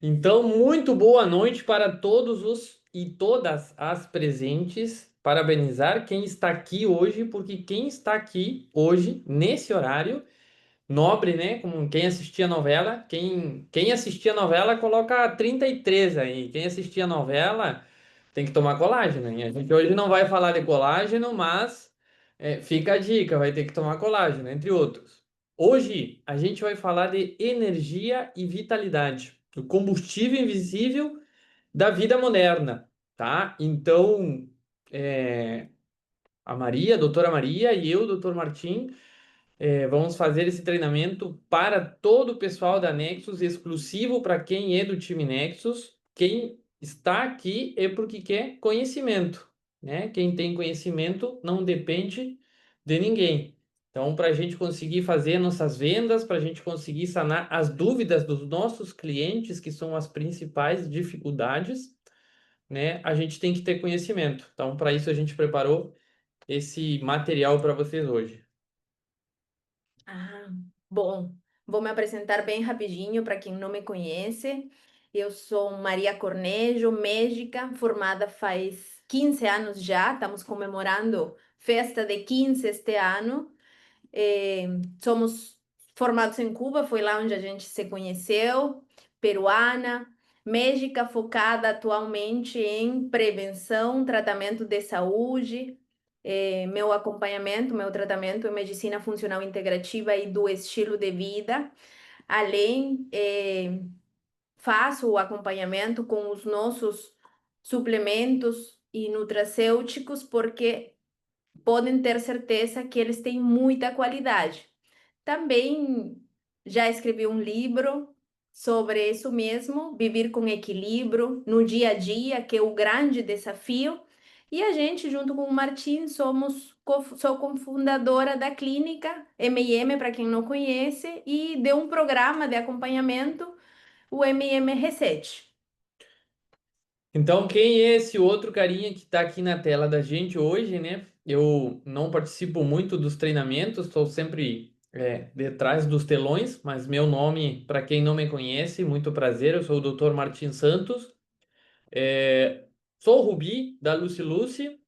Então, muito boa noite para todos os e todas as presentes. Parabenizar quem está aqui hoje, porque quem está aqui hoje, nesse horário nobre, né? Como quem assistia a novela, quem assistia a novela coloca 33 aí. Quem assistia a novela tem que tomar colágeno, hein? A gente hoje não vai falar de colágeno, mas fica a dica, vai ter que tomar colágeno, entre outros. Hoje a gente vai falar de energia e vitalidade, o combustível invisível da vida moderna, tá? Então, é, a Maria, a doutora Maria e eu, doutor Martim, vamos fazer esse treinamento para todo o pessoal da Nexus, exclusivo para quem é do time Nexus. Quem está aqui é porque quer conhecimento, né? Quem tem conhecimento não depende de ninguém. Então, para a gente conseguir fazer nossas vendas, para a gente conseguir sanar as dúvidas dos nossos clientes, que são as principais dificuldades, né? A gente tem que ter conhecimento. Então, para isso, a gente preparou esse material para vocês hoje. Ah, bom, vou me apresentar bem rapidinho para quem não me conhece. Eu sou Maria Cornejo, médica, formada faz 15 anos já. Estamos comemorando festa de 15 este ano. Somos formados em Cuba, foi lá onde a gente se conheceu, peruana, médica focada atualmente em prevenção, tratamento de saúde. Meu acompanhamento, meu tratamento é medicina funcional integrativa e do estilo de vida. Além, faço o acompanhamento com os nossos suplementos e nutracêuticos, porque podem ter certeza que eles têm muita qualidade. Também já escrevi um livro sobre isso mesmo, viver com equilíbrio no dia a dia, que é o grande desafio. E a gente, junto com o Martim, sou cofundadora da clínica M&M, para quem não conhece, e de um programa de acompanhamento, o M&M Reset. Então, quem é esse outro carinha que está aqui na tela da gente hoje, né? Eu não participo muito dos treinamentos, estou sempre detrás dos telões, mas meu nome, para quem não me conhece, muito prazer, eu sou o Dr. Martin Santos, sou o Rubi da Lucy Lucy.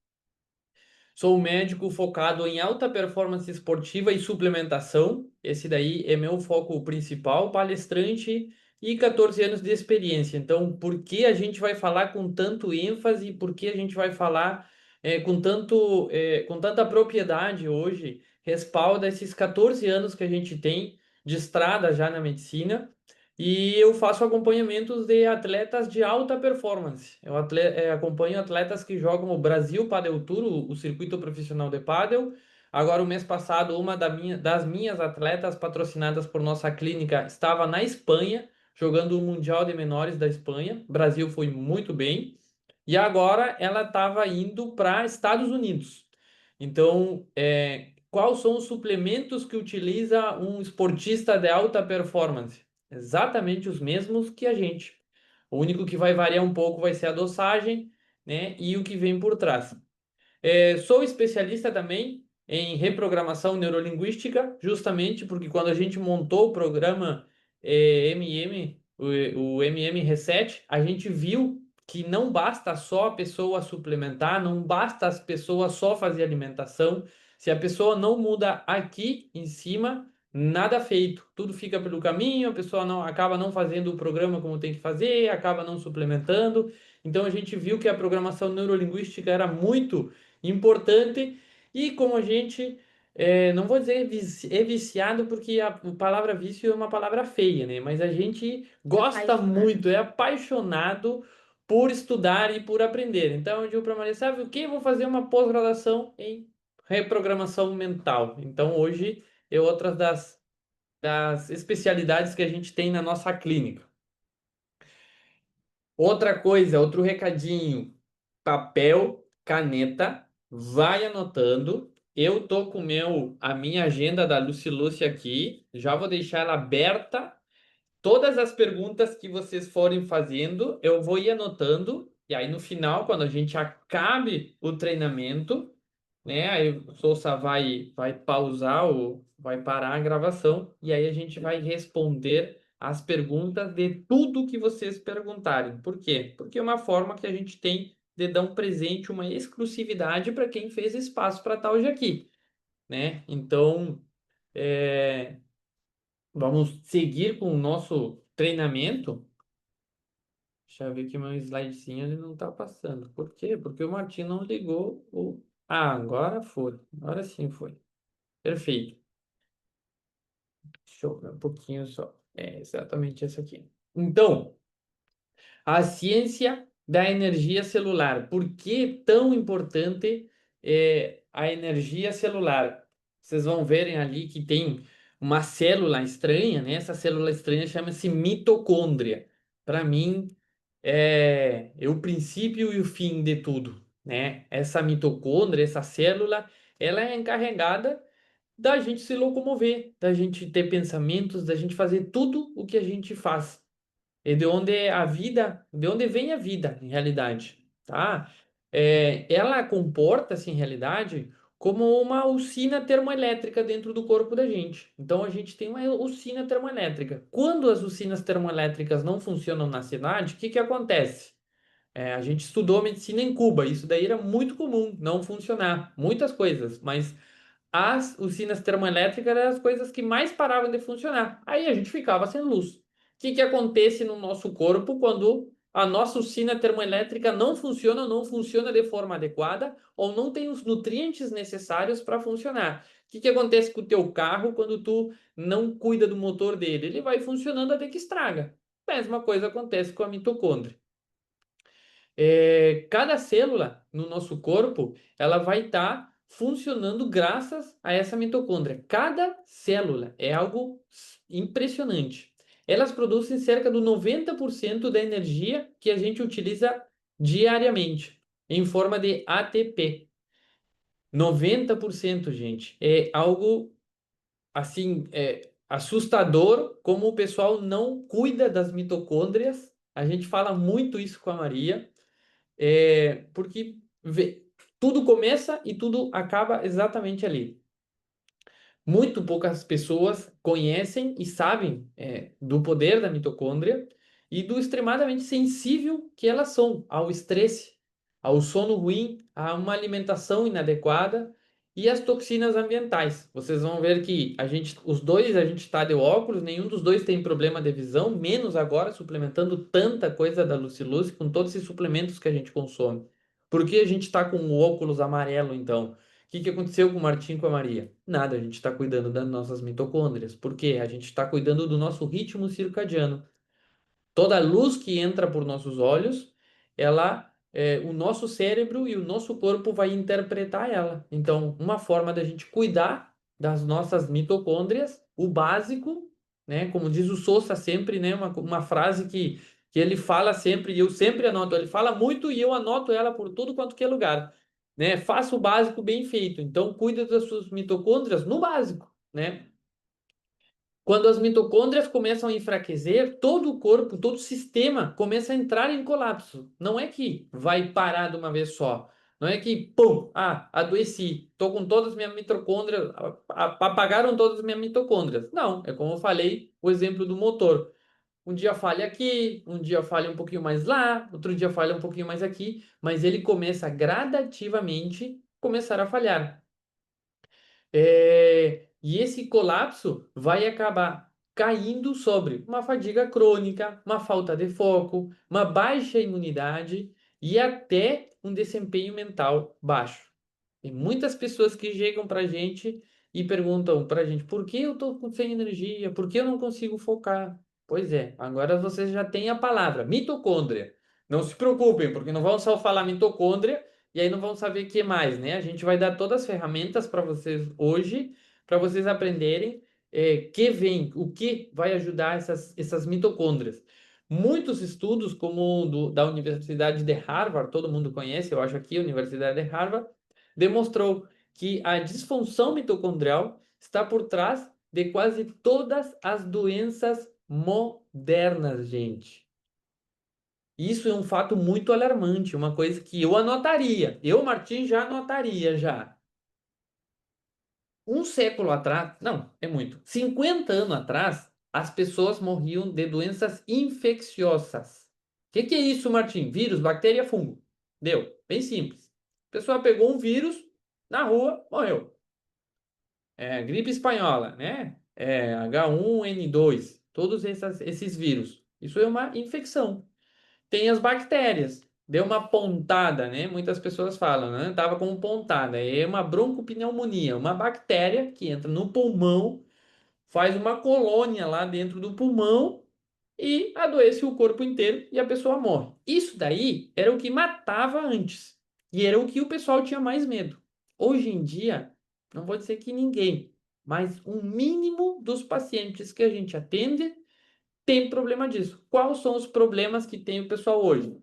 Sou um médico focado em alta performance esportiva e suplementação. Esse daí é meu foco principal, palestrante e 14 anos de experiência. Então, por que a gente vai falar com tanto ênfase? Por que a gente vai falar com tanta propriedade hoje? Respalda esses 14 anos que a gente tem de estrada já na medicina. E eu faço acompanhamentos de atletas de alta performance. Acompanho atletas que jogam o Brasil Padel Tour, o circuito profissional de pádel. Agora, o mês passado, das minhas atletas patrocinadas por nossa clínica estava na Espanha, jogando o Mundial de Menores da Espanha. O Brasil foi muito bem. E agora ela estava indo para Estados Unidos. Então, quais são os suplementos que utiliza um esportista de alta performance? Exatamente os mesmos que a gente. O único que vai variar um pouco vai ser a dosagem, né? E o que vem por trás. Sou especialista também em reprogramação neurolinguística, justamente porque quando a gente montou o programa MM, o MM Reset, a gente viu que não basta só a pessoa suplementar, não basta as pessoas só fazer alimentação. Se a pessoa não muda aqui em cima, nada feito. Tudo fica pelo caminho, a pessoa não acaba não fazendo o programa como tem que fazer, acaba não suplementando. Então a gente viu que a programação neurolinguística era muito importante. E como a gente, não vou dizer é viciado, porque a palavra vício é uma palavra feia, né? Mas a gente gosta muito, Apaixonante. é apaixonado por estudar e por aprender. Então eu digo para a Maria, sabe o que? Eu vou fazer uma pós-graduação em reprogramação mental. Então hoje é outra das especialidades que a gente tem na nossa clínica. Outra coisa, outro recadinho, papel, caneta, vai anotando. Eu tô com a minha agenda da Lucilúcia aqui, já vou deixar ela aberta. Todas as perguntas que vocês forem fazendo, eu vou ir anotando. E aí no final, quando a gente acabe o treinamento, né? Aí o Sousa vai pausar ou vai parar a gravação e aí a gente vai responder as perguntas de tudo que vocês perguntarem. Por quê? Porque é uma forma que a gente tem de dar um presente, uma exclusividade para quem fez espaço para estar hoje aqui, né? Então, é, vamos seguir com o nosso treinamento. Deixa eu ver que meu slidezinho ele não está passando. Por quê? Porque o Martim não ligou o. Ah, agora foi. Agora sim foi. Perfeito. Deixa eu ver um pouquinho só. É exatamente essa aqui. Então, a ciência da energia celular. Por que tão importante a energia celular? Vocês vão verem ali que tem uma célula estranha, né? Essa célula estranha chama-se mitocôndria. Para mim, é o princípio e o fim de tudo, né? Essa mitocôndria, essa célula, ela é encarregada da gente se locomover, da gente ter pensamentos, da gente fazer tudo o que a gente faz. E de onde é a vida, de onde vem a vida, em realidade, tá? Ela comporta-se, em realidade, como uma usina termoelétrica dentro do corpo da gente. Então, a gente tem uma usina termoelétrica. Quando as usinas termoelétricas não funcionam na cidade, o que que acontece? A gente estudou medicina em Cuba, isso daí era muito comum, não funcionar. Muitas coisas, mas as usinas termoelétricas eram as coisas que mais paravam de funcionar. Aí a gente ficava sem luz. O que que acontece no nosso corpo quando a nossa usina termoelétrica não funciona ou não funciona de forma adequada ou não tem os nutrientes necessários para funcionar? O que que acontece com o teu carro quando tu não cuida do motor dele? Ele vai funcionando até que estraga. Mesma coisa acontece com a mitocôndria. Cada célula no nosso corpo, ela vai estar funcionando graças a essa mitocôndria. Cada célula é algo impressionante. Elas produzem cerca de 90% da energia que a gente utiliza diariamente, em forma de ATP. 90%, gente. É algo assim, assustador como o pessoal não cuida das mitocôndrias. A gente fala muito isso com a Maria. Porque tudo começa e tudo acaba exatamente ali. Muito poucas pessoas conhecem e sabem do poder da mitocôndria e do extremadamente sensível que elas são ao estresse, ao sono ruim, a uma alimentação inadequada e às toxinas ambientais. Vocês vão ver que os dois, a gente está de óculos, nenhum dos dois tem problema de visão, menos agora suplementando tanta coisa da Luciluz com todos esses suplementos que a gente consome. Por que a gente está com o óculos amarelo, então? Que aconteceu com o Martim e com a Maria? Nada, a gente está cuidando das nossas mitocôndrias. Por quê? A gente está cuidando do nosso ritmo circadiano. Toda luz que entra por nossos olhos, o nosso cérebro e o nosso corpo vai interpretar ela. Então, uma forma da gente cuidar das nossas mitocôndrias, o básico, né? Como diz o Sousa sempre, né? Uma frase que ele fala sempre e eu sempre anoto. Ele fala muito e eu anoto ela por tudo quanto que é lugar, né? Faça o básico bem feito. Então, cuida das suas mitocôndrias no básico, né? Quando as mitocôndrias começam a enfraquecer, todo o corpo, todo o sistema começa a entrar em colapso. Não é que vai parar de uma vez só. Não é que, pum, adoeci, estou com todas as minhas mitocôndrias, apagaram todas as minhas mitocôndrias. Não, é como eu falei, o exemplo do motor. Um dia falha aqui, um dia falha um pouquinho mais lá, outro dia falha um pouquinho mais aqui, mas ele começa gradativamente começar a falhar. E esse colapso vai acabar caindo sobre uma fadiga crônica, uma falta de foco, uma baixa imunidade e até um desempenho mental baixo. Tem muitas pessoas que chegam para a gente e perguntam para a gente por que eu estou sem energia, por que eu não consigo focar. Pois é, agora vocês já têm a palavra mitocôndria. Não se preocupem, porque não vão só falar mitocôndria e aí não vão saber o que mais, né? A gente vai dar todas as ferramentas para vocês hoje, para vocês aprenderem o que vai ajudar essas mitocôndrias. Muitos estudos, como da Universidade de Harvard, todo mundo conhece, eu acho aqui, a Universidade de Harvard, demonstrou que a disfunção mitocondrial está por trás de quase todas as doenças modernas, gente. Isso é um fato muito alarmante, uma coisa que eu anotaria. Eu, Martim, já anotaria já. Um século atrás, não, é muito. 50 anos atrás, as pessoas morriam de doenças infecciosas. Que é isso, Martim? Vírus, bactéria, fungo. Deu. Bem simples. A pessoa pegou um vírus na rua, morreu. Gripe espanhola, né? H1N2, todos esses vírus. Isso é uma infecção. Tem as bactérias. Deu uma pontada, né? Muitas pessoas falam, né? Tava com pontada. É uma broncopneumonia, uma bactéria que entra no pulmão, faz uma colônia lá dentro do pulmão e adoece o corpo inteiro e a pessoa morre. Isso daí era o que matava antes. E era o que o pessoal tinha mais medo. Hoje em dia, não vou dizer que ninguém, mas um mínimo dos pacientes que a gente atende tem problema disso. Quais são os problemas que tem o pessoal hoje?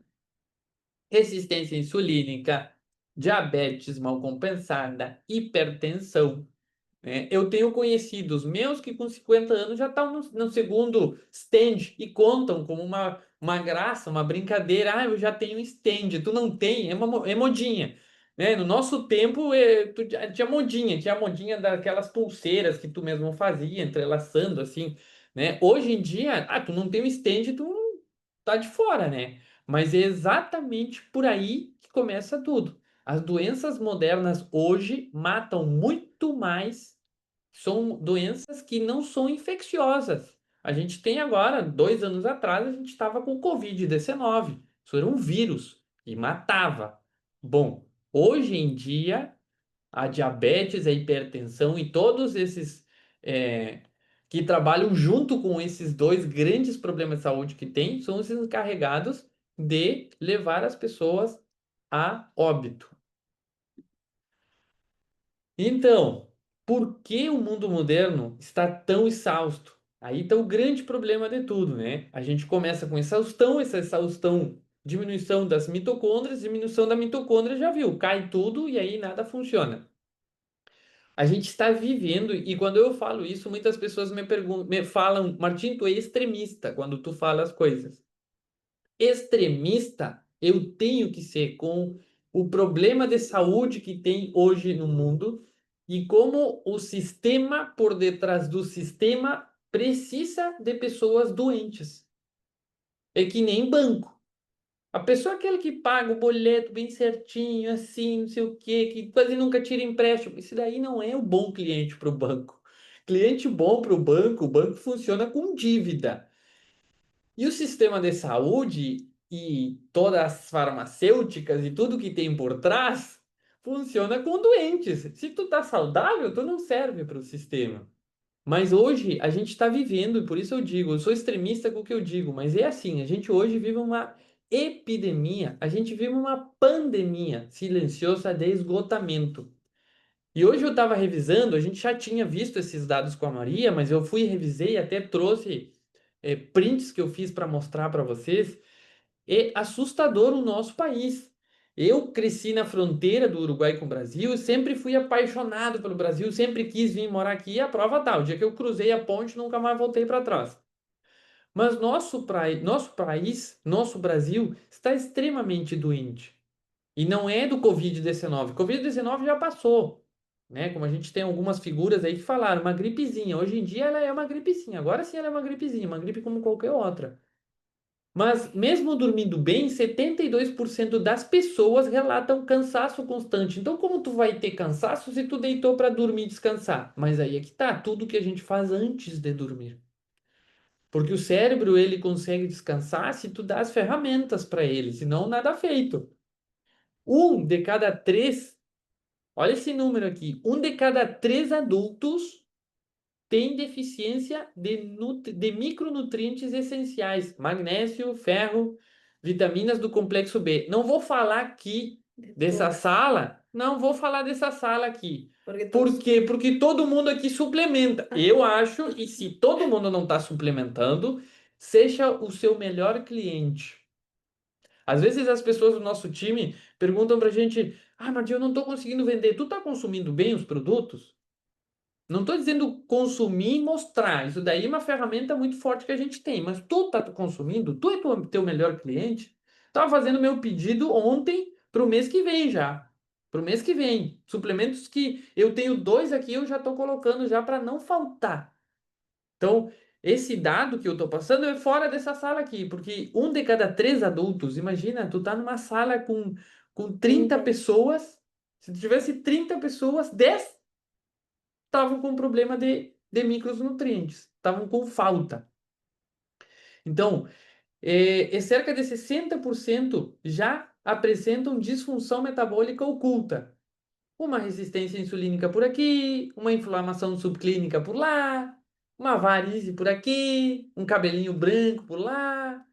Resistência insulínica, diabetes mal compensada, hipertensão, né? Eu tenho conhecidos meus que com 50 anos já estão no segundo stand e contam como uma graça, uma brincadeira. Ah, eu já tenho stand, tu não tem, é modinha. Né? No nosso tempo, tinha modinha daquelas pulseiras que tu mesmo fazia, entrelaçando assim, né? Hoje em dia, tu não tem um stand, tu tá de fora, né? Mas é exatamente por aí que começa tudo. As doenças modernas hoje matam muito mais, são doenças que não são infecciosas. A gente tem agora, 2 anos atrás, a gente estava com Covid-19. Isso era um vírus e matava. Bom, hoje em dia a diabetes, a hipertensão e todos esses é, que trabalham junto com esses dois grandes problemas de saúde que tem, são os encarregados de levar as pessoas a óbito. Então, por que o mundo moderno está tão exausto? Aí está o grande problema de tudo, né? A gente começa com essa exaustão, diminuição das mitocôndrias, diminuição da mitocôndria, já viu, cai tudo e aí nada funciona. A gente está vivendo, e quando eu falo isso, muitas pessoas me perguntam, me falam, Martim, tu é extremista quando tu fala as coisas. Extremista eu tenho que ser com o problema de saúde que tem hoje no mundo e como o sistema por detrás do sistema precisa de pessoas doentes. É que nem banco. A pessoa é aquele que paga o boleto bem certinho, assim, não sei o quê, que quase nunca tira empréstimo. Isso daí não é o bom cliente para o banco. Cliente bom para o banco funciona com dívida. E o sistema de saúde e todas as farmacêuticas e tudo que tem por trás funciona com doentes. Se tu tá saudável, tu não serve para o sistema. Mas hoje a gente está vivendo, e por isso eu digo, eu sou extremista com o que eu digo, mas é assim, a gente hoje vive uma epidemia, a gente vive uma pandemia silenciosa de esgotamento. E hoje eu estava revisando, a gente já tinha visto esses dados com a Maria, mas eu fui revisei e até trouxe prints que eu fiz para mostrar para vocês. É assustador o nosso país. Eu cresci na fronteira do Uruguai com o Brasil, sempre fui apaixonado pelo Brasil, sempre quis vir morar aqui. E a prova tá, o dia que eu cruzei a ponte, nunca mais voltei para trás. Mas nosso país, nosso Brasil, está extremamente doente. E não é do Covid-19. Covid-19 já passou, né? Como a gente tem algumas figuras aí que falaram, uma gripezinha. Hoje em dia ela é uma gripezinha. Agora sim ela é uma gripe como qualquer outra. Mas mesmo dormindo bem, 72% das pessoas relatam cansaço constante. Então, como tu vai ter cansaço se tu deitou para dormir e descansar? Mas aí é que tá, tudo que a gente faz antes de dormir. Porque o cérebro, ele consegue descansar se tu dá as ferramentas para ele, senão nada feito. Um de cada três, olha esse número aqui, um de cada três adultos tem deficiência de micronutrientes essenciais, magnésio, ferro, vitaminas do complexo B. Não vou falar aqui dessa sala, não vou falar dessa sala aqui. Porque Por todos. quê? Porque todo mundo aqui suplementa. Eu acho, e se todo mundo não está suplementando, seja o seu melhor cliente. Às vezes as pessoas do nosso time perguntam pra gente: Ah, mas eu não estou conseguindo vender. Tu está consumindo bem os produtos? Não estou dizendo consumir e mostrar. Isso daí é uma ferramenta muito forte que a gente tem. Mas tu está consumindo? Tu é teu melhor cliente? Estava fazendo meu pedido ontem para o mês que vem já. Para o mês que vem. Suplementos que eu tenho dois aqui, eu já estou colocando já para não faltar. Então, esse dado que eu tô passando é fora dessa sala aqui, porque um de cada três adultos, imagina, tu tá numa sala com 30 30. pessoas, se tu tivesse 30 pessoas, 10 estavam com problema de estavam com falta. Então, cerca de 60% já apresentam disfunção metabólica oculta. Uma resistência insulínica por aqui, uma inflamação subclínica por lá, uma varize por aqui, um cabelinho branco por lá,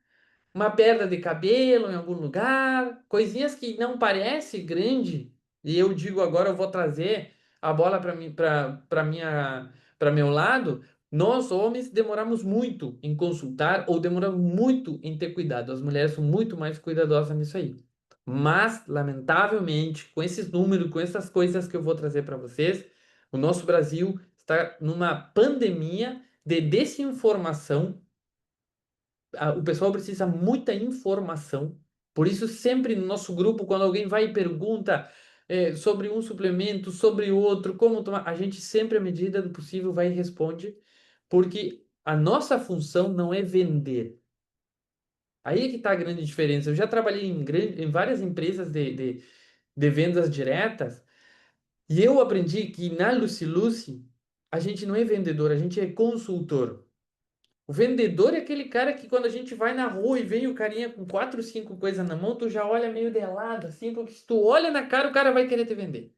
uma perda de cabelo em algum lugar, coisinhas que não parece grande, e eu digo agora eu vou trazer a bola para mim, para meu lado. Nós homens demoramos muito em consultar ou demoramos muito em ter cuidado. As mulheres são muito mais cuidadosas nisso aí. Mas, lamentavelmente, com esses números, com essas coisas que eu vou trazer para vocês, o nosso Brasil está numa pandemia de desinformação. O pessoal precisa muita informação. Por isso, sempre no nosso grupo, quando alguém vai e pergunta sobre um suplemento, sobre outro, como tomar, a gente sempre, à medida do possível, vai e responde, porque a nossa função não é vender. Aí é que está a grande diferença. Eu já trabalhei em várias empresas de vendas diretas e eu aprendi que na Lucy Lucy a gente não é vendedor, a gente é consultor. O vendedor é aquele cara que quando a gente vai na rua e vem o carinha com quatro, cinco coisas na mão, tu já olha meio de lado, assim, porque se tu olha na cara, o cara vai querer te vender.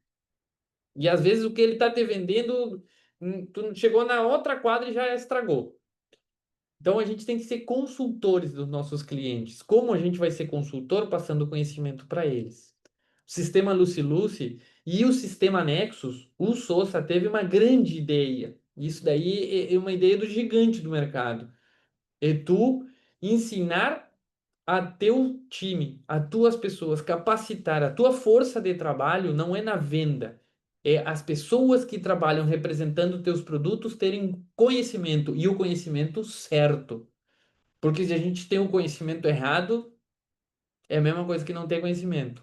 E às vezes o que ele tá te vendendo, tu chegou na outra quadra e já estragou. Então a gente tem que ser consultores dos nossos clientes. Como a gente vai ser consultor passando conhecimento para eles? O sistema Lucy Lucy e o sistema Nexus, o Sousa teve uma grande ideia. Isso daí é uma ideia do gigante do mercado. É tu ensinar a teu time, a tuas pessoas, capacitar a tua força de trabalho não é na venda. É as pessoas que trabalham representando teus produtos terem conhecimento e o conhecimento certo. Porque se a gente tem o conhecimento errado, é a mesma coisa que não ter conhecimento.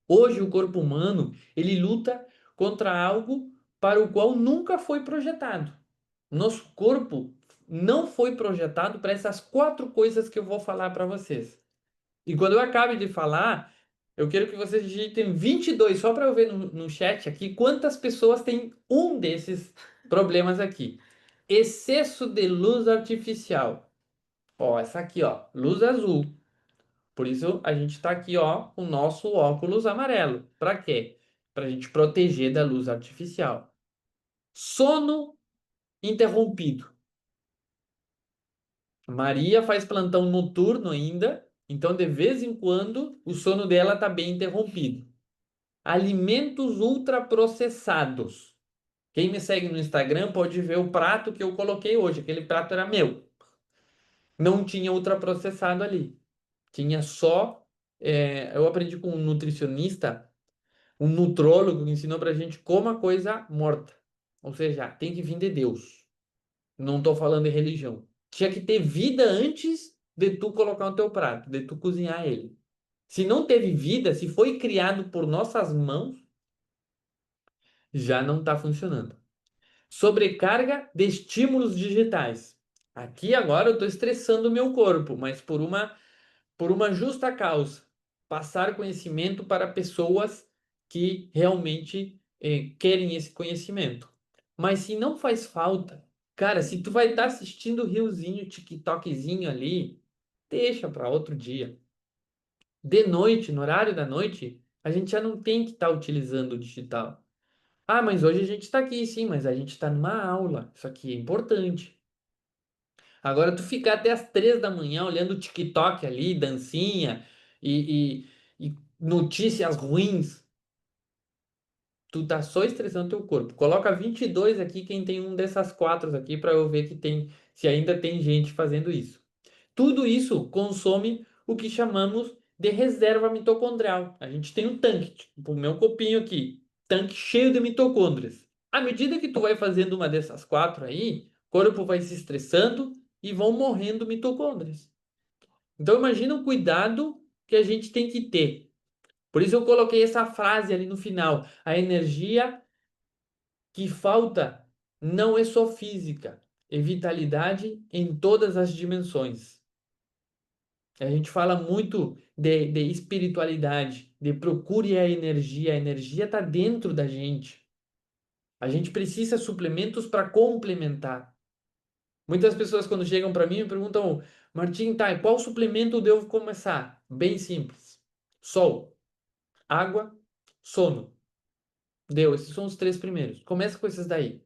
Hoje o corpo humano, ele luta contra algo para o qual nunca foi projetado. Nosso corpo não foi projetado para essas quatro coisas que eu vou falar para vocês. E quando eu acabe de falar, eu quero que vocês digitem 22 só para eu ver no chat aqui quantas pessoas têm um desses problemas aqui. Excesso de luz artificial. Ó, essa aqui, ó, luz azul. Por isso a gente está aqui, ó, com o nosso óculos amarelo. Para quê? Para a gente proteger da luz artificial. Sono interrompido. Maria faz plantão noturno ainda, então de vez em quando o sono dela está bem interrompido. Alimentos ultraprocessados. Quem me segue no Instagram pode ver o prato que eu coloquei hoje. Aquele prato era meu. Não tinha ultraprocessado ali. Tinha só. Eu aprendi com um nutricionista, um nutrólogo que ensinou pra gente como coisa morta. Ou seja, tem que vir de Deus. Não tô falando de religião. Tinha que ter vida antes de tu colocar no teu prato, de tu cozinhar ele. Se não teve vida, se foi criado por nossas mãos, já não está funcionando. Sobrecarga de estímulos digitais. Aqui agora eu estou estressando o meu corpo, mas por uma justa causa. Passar conhecimento para pessoas que realmente querem esse conhecimento. Mas se não faz falta, cara, se tu vai estar assistindo o riozinho, TikTokzinho ali, deixa para outro dia. De noite, no horário da noite, a gente já não tem que estar utilizando o digital. Ah, mas hoje a gente está aqui, sim, mas a gente está numa aula. Isso aqui é importante. Agora, tu ficar até as 3 da manhã olhando o TikTok ali, dancinha e notícias ruins, tu tá só estressando teu corpo. Coloca 22 aqui, quem tem um dessas quatro aqui, para eu ver que tem, se ainda tem gente fazendo isso. Tudo isso consome o que chamamos de reserva mitocondrial. A gente tem um tanque, tipo o meu copinho aqui, tanque cheio de mitocôndrias. À medida que tu vai fazendo uma dessas quatro aí, o corpo vai se estressando e vão morrendo mitocôndrias. Então imagina o cuidado que a gente tem que ter. Por isso eu coloquei essa frase ali no final. A energia que falta não é só física, e vitalidade em todas as dimensões. A gente fala muito de espiritualidade, de procure a energia está dentro da gente. A gente precisa de suplementos para complementar. Muitas pessoas, quando chegam para mim, me perguntam: Martim, tá, qual suplemento eu devo começar? Bem simples: sol, água, sono. Deu, esses são os três primeiros. Começa com esses daí.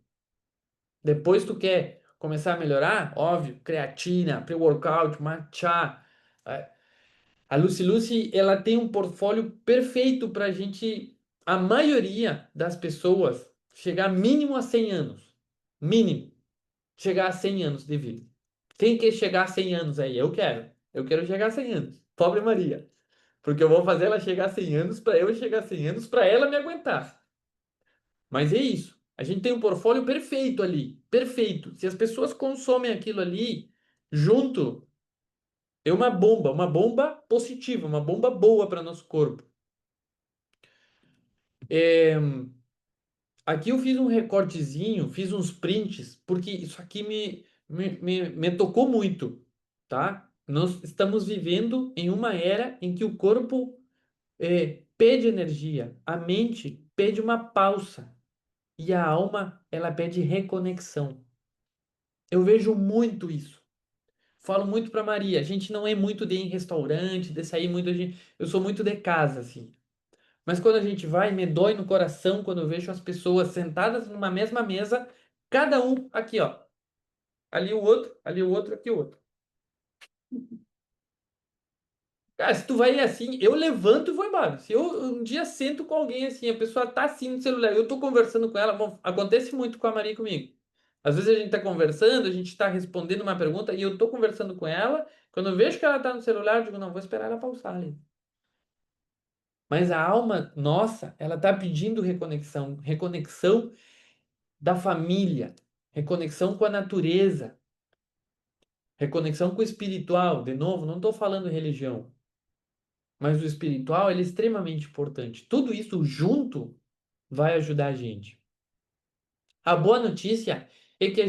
Depois tu quer começar a melhorar? Óbvio, creatina, pre-workout, matcha. A Lucy Lucy, ela tem um portfólio perfeito para a gente, a maioria das pessoas, chegar mínimo a 100 anos. Mínimo. Chegar a 100 anos de vida. Quem quer chegar a 100 anos aí? Eu quero. Eu quero chegar a 100 anos. Pobre Maria. Porque eu vou fazer ela chegar a 100 anos para eu chegar a 100 anos para ela me aguentar. Mas é isso. A gente tem um portfólio perfeito ali. Perfeito. Se as pessoas consomem aquilo ali, junto, é uma bomba positiva, uma bomba boa para nosso corpo. É, aqui eu fiz um recortezinho, fiz uns prints, porque isso aqui me tocou muito, tá? Nós estamos vivendo em uma era em que o corpo pede energia, a mente pede uma pausa e a alma, ela pede reconexão. Eu vejo muito isso. Falo muito para Maria, a gente não é muito de ir em restaurante, de sair muito, eu sou muito de casa, assim. Mas quando a gente vai, me dói no coração quando eu vejo as pessoas sentadas numa mesma mesa, cada um aqui, ó. Ali o outro, aqui o outro. Cara, se tu vai assim, eu levanto e vou embora. Se eu um dia sento com alguém assim, a pessoa tá assim no celular, eu tô conversando com ela, bom, acontece muito com a Maria e comigo. Às vezes a gente tá conversando, a gente tá respondendo uma pergunta e eu tô conversando com ela, quando eu vejo que ela tá no celular, eu digo, não, vou esperar ela pausar ali. Mas a alma nossa, ela tá pedindo reconexão, reconexão da família, reconexão com a natureza, reconexão com o espiritual. De novo, não estou falando religião, mas o espiritual ele é extremamente importante. Tudo isso junto vai ajudar a gente. A boa notícia é que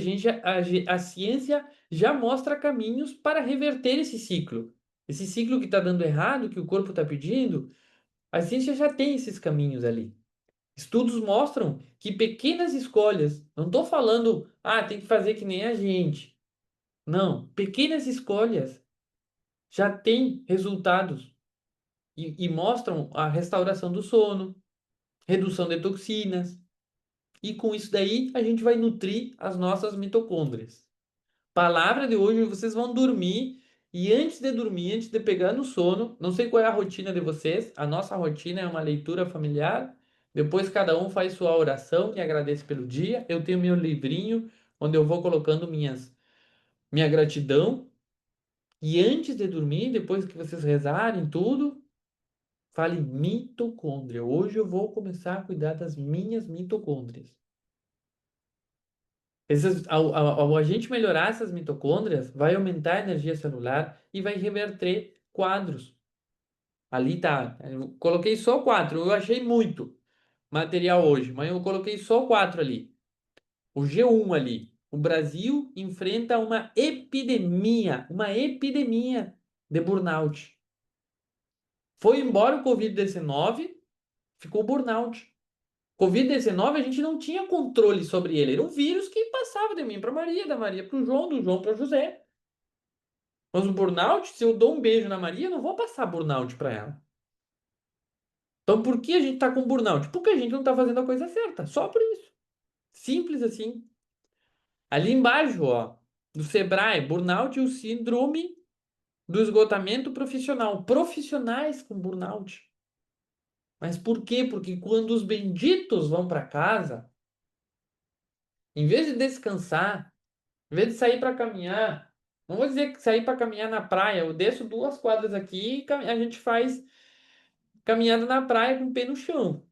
a ciência já mostra caminhos para reverter esse ciclo. Esse ciclo que está dando errado, que o corpo está pedindo, a ciência já tem esses caminhos ali. Estudos mostram que pequenas escolhas, não estou falando, tem que fazer que nem a gente. Não, pequenas escolhas já têm resultados e mostram a restauração do sono, redução de toxinas, e com isso daí a gente vai nutrir as nossas mitocôndrias. Palavra de hoje, vocês vão dormir e antes de dormir, antes de pegar no sono, não sei qual é a rotina de vocês, a nossa rotina é uma leitura familiar, depois cada um faz sua oração e agradece pelo dia. Eu tenho meu livrinho onde eu vou colocando minha gratidão. E antes de dormir, depois que vocês rezarem tudo, fale mitocôndria. Hoje eu vou começar a cuidar das minhas mitocôndrias. Ao a gente melhorar essas mitocôndrias, vai aumentar a energia celular e vai reverter quadros. Ali tá. Eu coloquei só quatro. Eu achei muito material hoje, mas eu coloquei só quatro ali. O G1 ali. O Brasil enfrenta uma epidemia de burnout. Foi embora o Covid-19, ficou burnout. Covid-19 a gente não tinha controle sobre ele. Era um vírus que passava de mim para Maria, da Maria para o João, do João para o José. Mas o burnout, se eu dou um beijo na Maria, eu não vou passar burnout para ela. Então por que a gente está com burnout? Porque a gente não está fazendo a coisa certa. Só por isso. Simples assim. Ali embaixo, ó, do Sebrae, burnout e o síndrome do esgotamento profissional. Profissionais com burnout. Mas por quê? Porque quando os benditos vão para casa, em vez de descansar, em vez de sair para caminhar, não vou dizer que sair para caminhar na praia, eu desço 2 quadras aqui e a gente faz caminhada na praia com o pé no chão.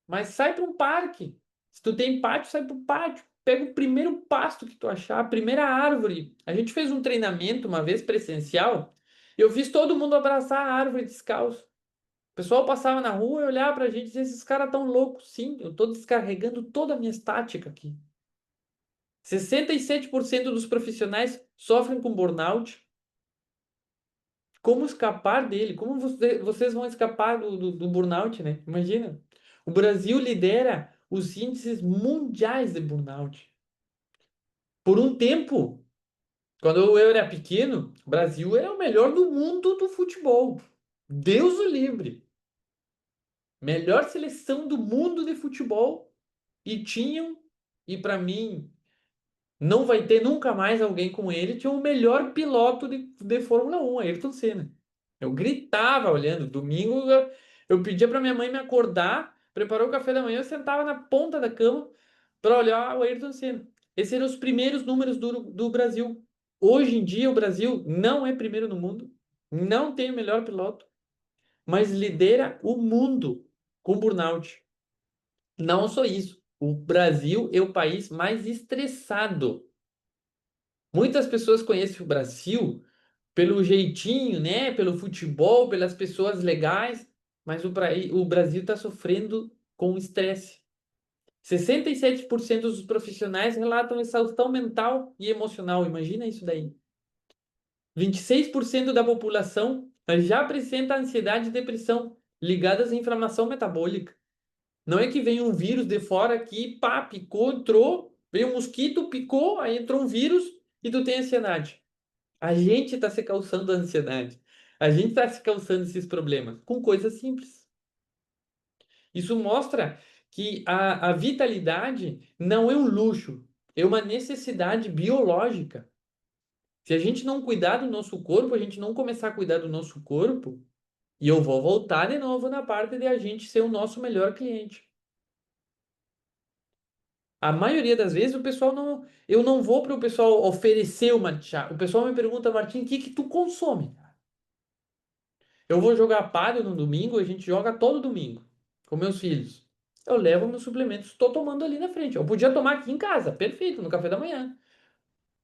Mas sai para um parque. Se tu tem pátio, sai para o pátio. Pega o primeiro pasto que tu achar, a primeira árvore. A gente fez um treinamento uma vez presencial. E eu fiz todo mundo abraçar a árvore descalço. O pessoal passava na rua e olhava pra gente e dizia, esses caras tão loucos. Sim, eu tô descarregando toda a minha estática aqui. 67% dos profissionais sofrem com burnout. Como escapar dele? Como vocês vão escapar do burnout, né? Imagina. O Brasil lidera os índices mundiais de burnout. Por um tempo, quando eu era pequeno, o Brasil era o melhor do mundo do futebol. Deus o livre. Melhor seleção do mundo de futebol. E tinham, e para mim, não vai ter nunca mais alguém como ele, tinha o melhor piloto de Fórmula 1, Ayrton Senna. Eu gritava olhando. Domingo eu pedia para minha mãe me acordar, preparou o café da manhã, eu sentava na ponta da cama para olhar o Ayrton Senna. Esses eram os primeiros números do Brasil. Hoje em dia, o Brasil não é primeiro no mundo, não tem o melhor piloto, mas lidera o mundo com burnout. Não só isso, o Brasil é o país mais estressado. Muitas pessoas conhecem o Brasil pelo jeitinho, né? Pelo futebol, pelas pessoas legais, mas o Brasil está sofrendo com estresse. 67% dos profissionais relatam exaustão mental e emocional. Imagina isso daí. 26% da população já apresenta ansiedade e depressão ligadas à inflamação metabólica. Não é que vem um vírus de fora aqui, pá, picou, entrou, veio um mosquito, picou, aí entrou um vírus e tu tem ansiedade. A gente está se causando ansiedade. A gente está se causando esses problemas com coisas simples. Isso mostra que a vitalidade não é um luxo, é uma necessidade biológica. Se a gente não cuidar do nosso corpo, a gente não começar a cuidar do nosso corpo, e eu vou voltar de novo na parte de a gente ser o nosso melhor cliente. A maioria das vezes o pessoal não. Eu não vou para o pessoal oferecer uma chá. O pessoal me pergunta, Martim, o que que tu consome? Eu vou jogar pádel no domingo, a gente joga todo domingo com meus filhos. Eu levo meus suplementos, estou tomando ali na frente. Eu podia tomar aqui em casa, perfeito, no café da manhã.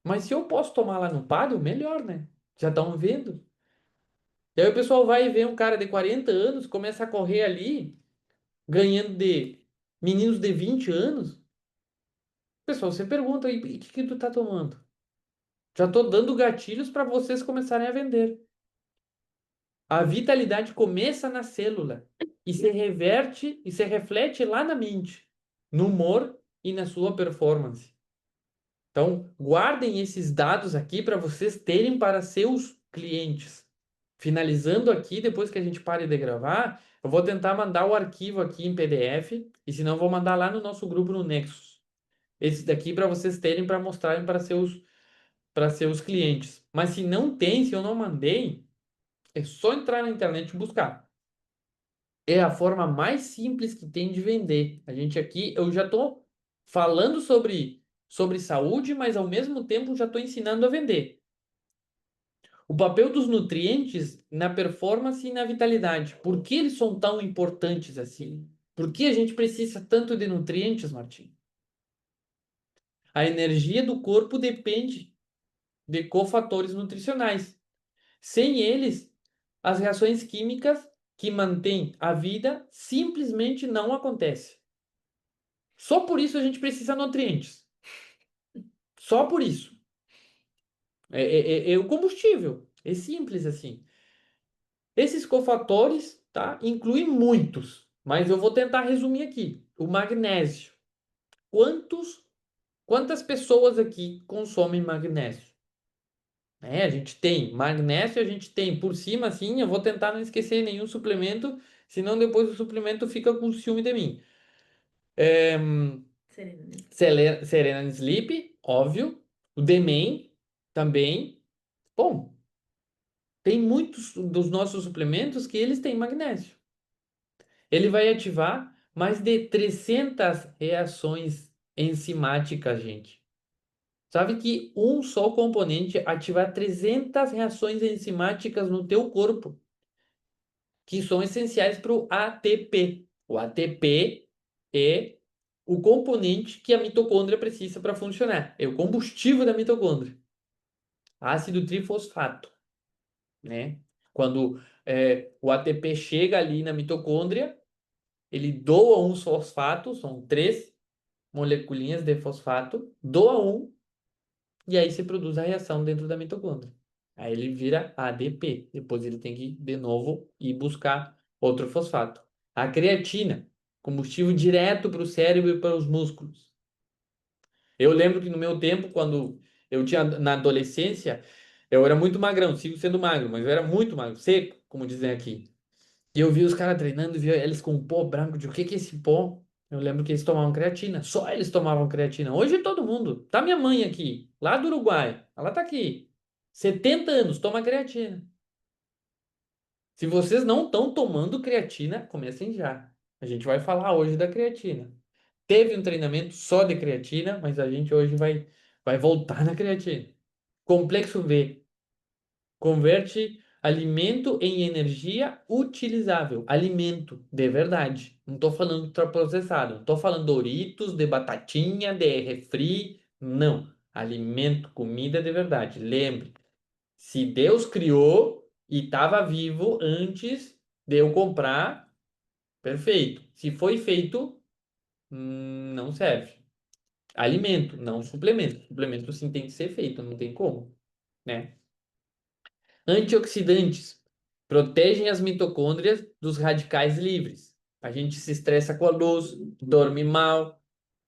Mas se eu posso tomar lá no pádel, melhor, né? Já estão vendo. E aí o pessoal vai ver um cara de 40 anos, começa a correr ali, ganhando de meninos de 20 anos. Pessoal, você pergunta, e o que tu tá tomando? Já estou dando gatilhos para vocês começarem a vender. A vitalidade começa na célula e se reverte e se reflete lá na mente, no humor e na sua performance. Então, guardem esses dados aqui para vocês terem para seus clientes. Finalizando aqui, depois que a gente pare de gravar, eu vou tentar mandar o arquivo aqui em PDF e se não, vou mandar lá no nosso grupo no Nexus. Esse daqui para vocês terem para mostrarem para seus clientes. Mas se não tem, se eu não mandei, é só entrar na internet e buscar. É a forma mais simples que tem de vender. A gente aqui, eu já estou falando sobre saúde, mas ao mesmo tempo já estou ensinando a vender. O papel dos nutrientes na performance e na vitalidade. Por que eles são tão importantes assim? Por que a gente precisa tanto de nutrientes, Martim? A energia do corpo depende de cofatores nutricionais. Sem eles, as reações químicas que mantêm a vida simplesmente não acontecem. Só por isso a gente precisa de nutrientes. Só por isso. É o combustível. É simples assim. Esses cofatores, tá, incluem muitos, mas eu vou tentar resumir aqui. O magnésio. Quantas pessoas aqui consomem magnésio? A gente tem magnésio, a gente tem por cima, assim, eu vou tentar não esquecer nenhum suplemento, senão depois o suplemento fica com ciúme de mim. É, Serena Sleep, óbvio. O Demen também. Bom, tem muitos dos nossos suplementos que eles têm magnésio. Ele vai ativar mais de 300 reações enzimáticas, gente. Sabe que um só componente ativa 300 reações enzimáticas no teu corpo, que são essenciais para o ATP. O ATP é o componente que a mitocôndria precisa para funcionar. É o combustível da mitocôndria. Ácido trifosfato, né? Quando o ATP chega ali na mitocôndria, ele doa uns fosfatos, são três, moleculinhas de fosfato, doa um, e aí se produz a reação dentro da mitocôndria. Aí ele vira ADP. Depois ele tem que, de novo, ir buscar outro fosfato. A creatina, combustível direto para o cérebro e para os músculos. Eu lembro que no meu tempo, quando eu tinha na adolescência, eu era muito magrão, sigo sendo magro, mas eu era muito magro, seco, como dizem aqui. E eu vi os caras treinando e via eles com um pó branco. De o que que é esse pó? Eu lembro que eles tomavam creatina. Só eles tomavam creatina. Hoje todo mundo. Tá minha mãe aqui, lá do Uruguai. Ela tá aqui. 70 anos, toma creatina. Se vocês não estão tomando creatina, comecem já. A gente vai falar hoje da creatina. Teve um treinamento só de creatina, mas a gente hoje vai voltar na creatina. Complexo V. Converte alimento em energia utilizável. Alimento, de verdade. Não estou falando ultraprocessado. Não estou falando Doritos, de batatinha, de refri. Não. Alimento, comida de verdade. Lembre, se Deus criou e estava vivo antes de eu comprar, perfeito. Se foi feito, não serve. Alimento, não suplemento. Suplemento sim tem que ser feito, não tem como, né? Antioxidantes protegem as mitocôndrias dos radicais livres. A gente se estressa com a luz, dorme mal,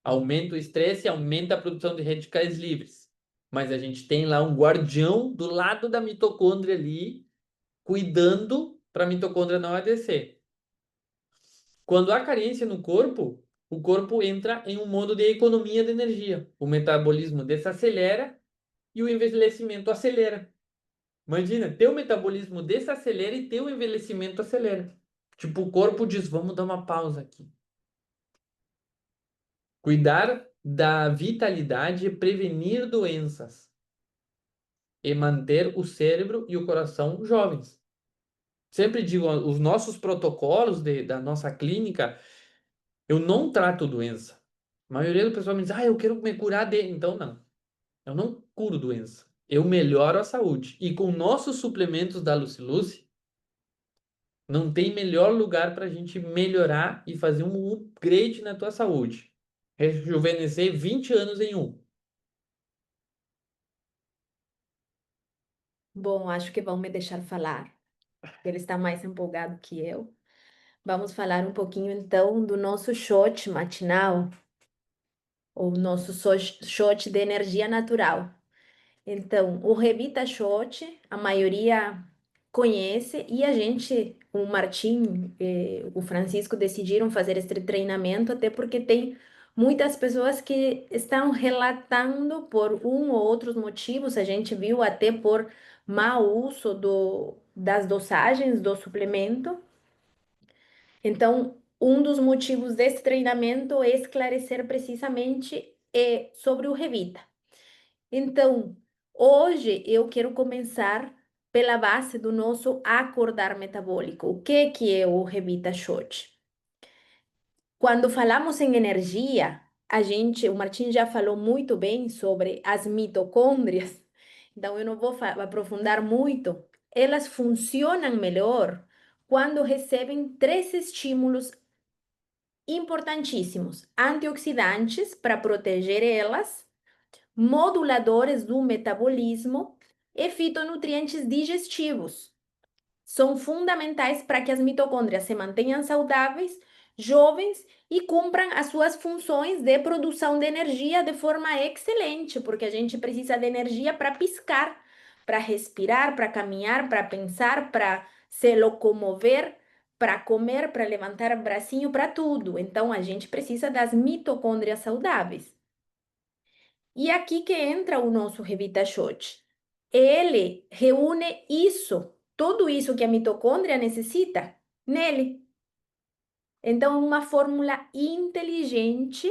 aumenta o estresse e aumenta a produção de radicais livres. Mas a gente tem lá um guardião do lado da mitocôndria ali, cuidando para a mitocôndria não adoecer. Quando há carência no corpo, o corpo entra em um modo de economia de energia. O metabolismo desacelera e o envelhecimento acelera. Imagina, teu metabolismo desacelera e teu envelhecimento acelera. Tipo, o corpo diz, vamos dar uma pausa aqui. Cuidar da vitalidade e prevenir doenças. E manter o cérebro e o coração jovens. Sempre digo, os nossos protocolos da nossa clínica, eu não trato doença. A maioria do pessoal me diz, eu quero me curar de... Então, não. Eu não curo doença. Eu melhoro a saúde. E com nossos suplementos da Luciluce, não tem melhor lugar para a gente melhorar e fazer um upgrade na tua saúde. Rejuvenescer 20 anos em um. Bom, acho que vão me deixar falar. Ele está mais empolgado que eu. Vamos falar um pouquinho então do nosso shot matinal, ou nosso shot de energia natural. Então, o Revita Shot, a maioria conhece e a gente, o Martim, o Francisco decidiram fazer esse treinamento até porque tem muitas pessoas que estão relatando por um ou outros motivos, a gente viu até por mau uso das dosagens do suplemento. Então, um dos motivos desse treinamento é esclarecer precisamente sobre o Revita. Então, hoje eu quero começar pela base do nosso acordar metabólico. O que é o Revita Shot? Quando falamos em energia, o Martin já falou muito bem sobre as mitocôndrias, então eu não vou aprofundar muito. Elas funcionam melhor quando recebem três estímulos importantíssimos: antioxidantes para proteger elas, moduladores do metabolismo e fitonutrientes digestivos. São fundamentais para que as mitocôndrias se mantenham saudáveis, jovens e cumpram as suas funções de produção de energia de forma excelente, porque a gente precisa de energia para piscar, para respirar, para caminhar, para pensar, para se locomover, para comer, para levantar o bracinho, para tudo. Então a gente precisa das mitocôndrias saudáveis. E aqui que entra o nosso Revita Shot. Ele reúne isso, tudo isso que a mitocôndria necessita, nele. Então, é uma fórmula inteligente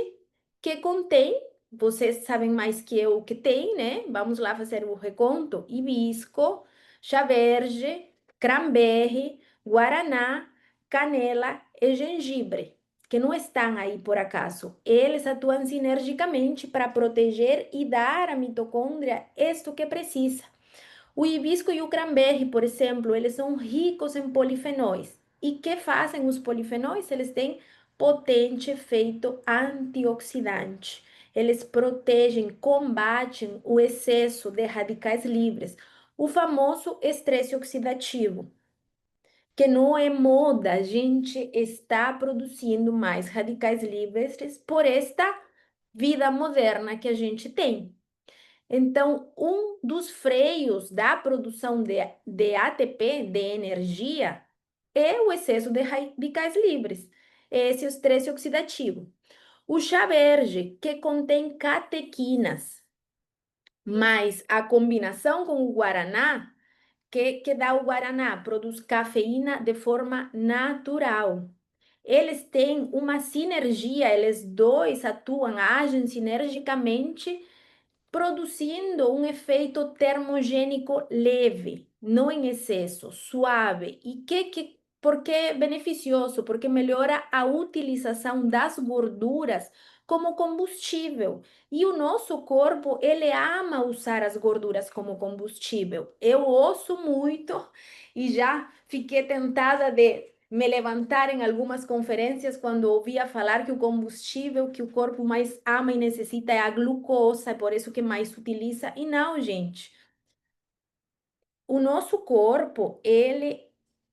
que contém, vocês sabem mais que eu o que tem, né? Vamos lá fazer o reconto: hibisco, chá verde, cranberry, guaraná, canela e gengibre, que não estão aí por acaso. Eles atuam sinergicamente para proteger e dar à mitocôndria isto que precisa. O hibisco e o cranberry, por exemplo, eles são ricos em polifenóis. E que fazem os polifenóis? Eles têm potente efeito antioxidante. Eles protegem, combatem o excesso de radicais livres, o famoso estresse oxidativo, que não é moda, a gente está produzindo mais radicais livres por esta vida moderna que a gente tem. Então, um dos freios da produção de ATP, de energia, é o excesso de radicais livres. Esse é o estresse oxidativo. O chá verde, que contém catequinas, mas a combinação com o guaraná, que dá o guaraná, produz cafeína de forma natural. Eles têm uma sinergia, eles dois atuam, agem sinergicamente produzindo um efeito termogênico leve, não em excesso, suave. E por que é beneficioso? Porque melhora a utilização das gorduras como combustível. E o nosso corpo, ele ama usar as gorduras como combustível. Eu ouço muito e já fiquei tentada de me levantar em algumas conferências quando ouvia falar que o combustível que o corpo mais ama e necessita é a glucosa, é por isso que mais utiliza. E não, gente. O nosso corpo,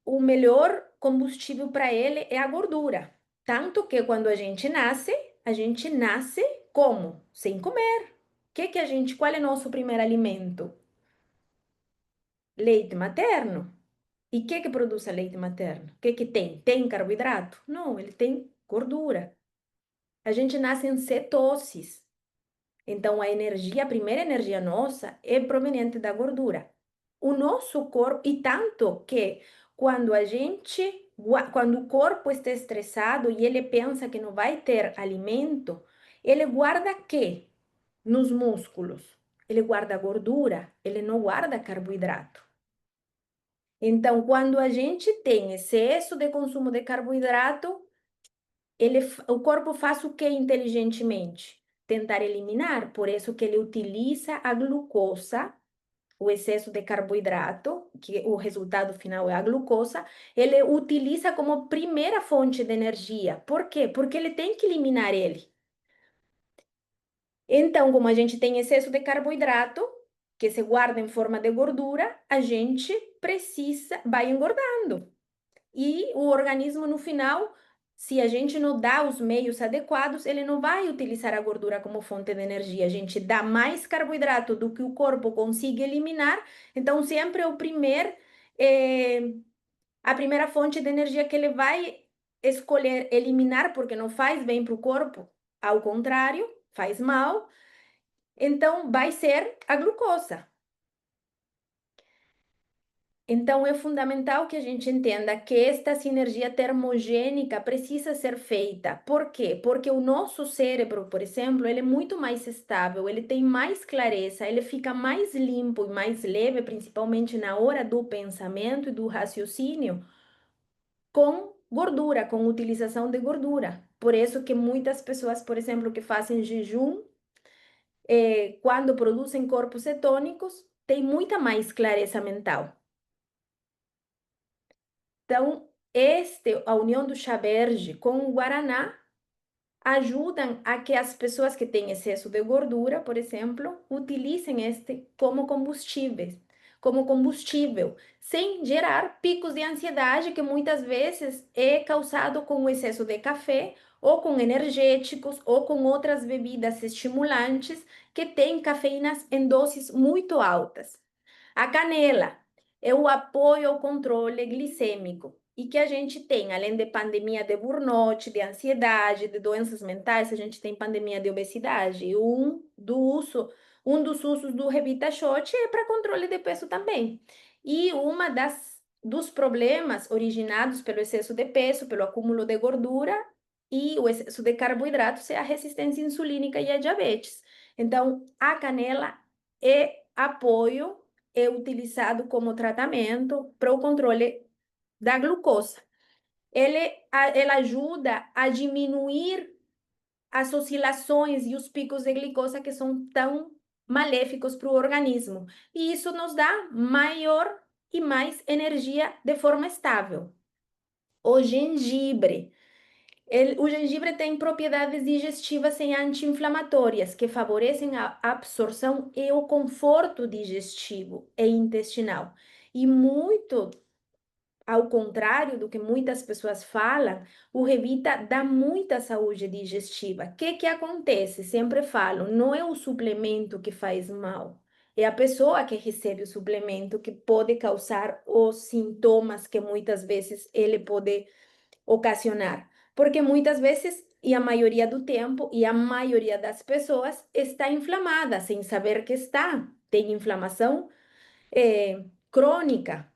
o melhor combustível para ele é a gordura. Tanto que quando a gente nasce como? Sem comer. Qual é nosso primeiro alimento? Leite materno. E que produz a leite materno? O que tem? Tem carboidrato? Não, ele tem gordura. A gente nasce em cetoses. Então, a primeira energia nossa é proveniente da gordura. O nosso corpo, e tanto que quando o corpo está estressado e ele pensa que não vai ter alimento, ele guarda quê? Nos músculos. Ele guarda gordura, ele não guarda carboidrato. Então, quando a gente tem excesso de consumo de carboidrato, o corpo faz o que inteligentemente? Tentar eliminar. Por isso que ele utiliza a glucosa, o excesso de carboidrato, que o resultado final é a glucosa, ele utiliza como primeira fonte de energia. Por quê? Porque ele tem que eliminar ele. Então, como a gente tem excesso de carboidrato, que se guarda em forma de gordura, a gente vai engordando. E o organismo, no final, se a gente não dá os meios adequados, ele não vai utilizar a gordura como fonte de energia. A gente dá mais carboidrato do que o corpo consiga eliminar, então sempre a primeira fonte de energia que ele vai escolher eliminar, porque não faz bem para o corpo, ao contrário, faz mal, então vai ser a glucosa. Então, é fundamental que a gente entenda que esta sinergia termogênica precisa ser feita. Por quê? Porque o nosso cérebro, por exemplo, ele é muito mais estável, ele tem mais clareza, ele fica mais limpo e mais leve, principalmente na hora do pensamento e do raciocínio, com gordura, com utilização de gordura. Por isso que muitas pessoas, por exemplo, que fazem jejum, quando produzem corpos cetônicos, têm muita mais clareza mental. Então, a união do chá verde com o guaraná ajudam a que as pessoas que têm excesso de gordura, por exemplo, utilizem este como combustível, sem gerar picos de ansiedade que muitas vezes é causado com o excesso de café ou com energéticos ou com outras bebidas estimulantes que têm cafeínas em doses muito altas. A canela é o apoio ao controle glicêmico e que a gente tem, além de pandemia de burnout, de ansiedade, de doenças mentais, a gente tem pandemia de obesidade. E um dos usos do Revita Shot é para controle de peso também. E dos problemas originados pelo excesso de peso, pelo acúmulo de gordura e o excesso de carboidratos é a resistência insulínica e a diabetes. Então, a canela é apoio, é utilizado como tratamento para o controle da glucosa. Ela ajuda a diminuir as oscilações e os picos de glicose que são tão maléficos para o organismo. E isso nos dá maior e mais energia de forma estável. O gengibre O gengibre tem propriedades digestivas e anti-inflamatórias que favorecem a absorção e o conforto digestivo e intestinal. E muito ao contrário do que muitas pessoas falam, o Revita dá muita saúde digestiva. O que que acontece? Sempre falo, não é o suplemento que faz mal, é a pessoa que recebe o suplemento que pode causar os sintomas que muitas vezes ele pode ocasionar. Porque muitas vezes, e a maioria do tempo, e a maioria das pessoas está inflamada, sem saber que está. Tem inflamação crônica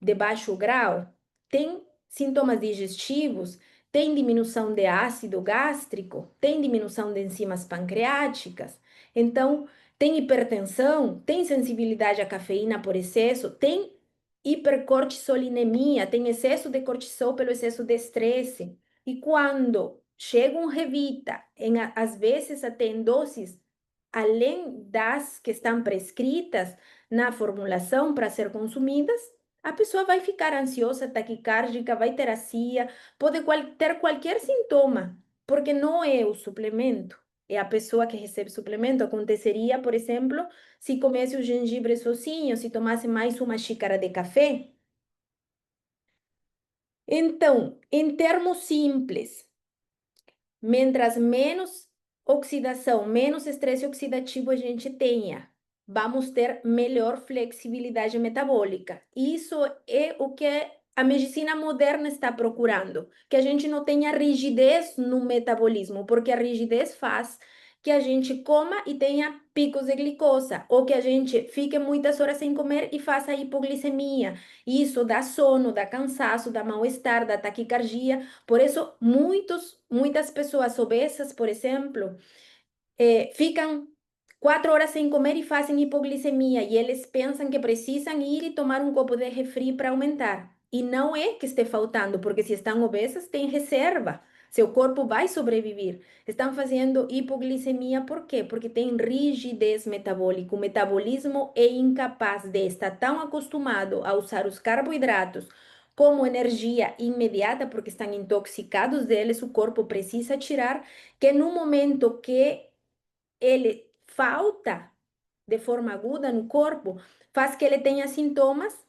de baixo grau, tem sintomas digestivos, tem diminuição de ácido gástrico, tem diminuição de enzimas pancreáticas, então tem hipertensão, tem sensibilidade à cafeína por excesso, tem hipercortisolinemia, tem excesso de cortisol pelo excesso de estresse. E quando chega um Revita, às vezes até em doses além das que estão prescritas na formulação para ser consumidas, a pessoa vai ficar ansiosa, taquicárdica, vai ter azia, pode ter qualquer sintoma, porque não é o suplemento. É a pessoa que recebe suplemento. Aconteceria, por exemplo, se comesse o gengibre sozinho, se tomasse mais uma xícara de café. Então, em termos simples, mientras menos oxidação, menos estresse oxidativo a gente tenha, vamos ter melhor flexibilidade metabólica. Isso é o que a medicina moderna está procurando, que a gente não tenha rigidez no metabolismo, porque a rigidez faz que a gente coma e tenha picos de glicose, ou que a gente fique muitas horas sem comer e faça hipoglicemia. Isso dá sono, dá cansaço, dá mal-estar, dá taquicardia. Por isso, muitas pessoas obesas, por exemplo, ficam 4 horas sem comer e fazem hipoglicemia, e eles pensam que precisam ir e tomar um copo de refri para aumentar. E não é que esteja faltando, porque se estão obesas, tem reserva. Seu corpo vai sobreviver. Estão fazendo hipoglicemia por quê? Porque tem rigidez metabólica. O metabolismo é incapaz de estar tão acostumado a usar os carboidratos como energia imediata, porque estão intoxicados deles, o corpo precisa tirar, que no momento que ele falta de forma aguda no corpo, faz que ele tenha sintomas,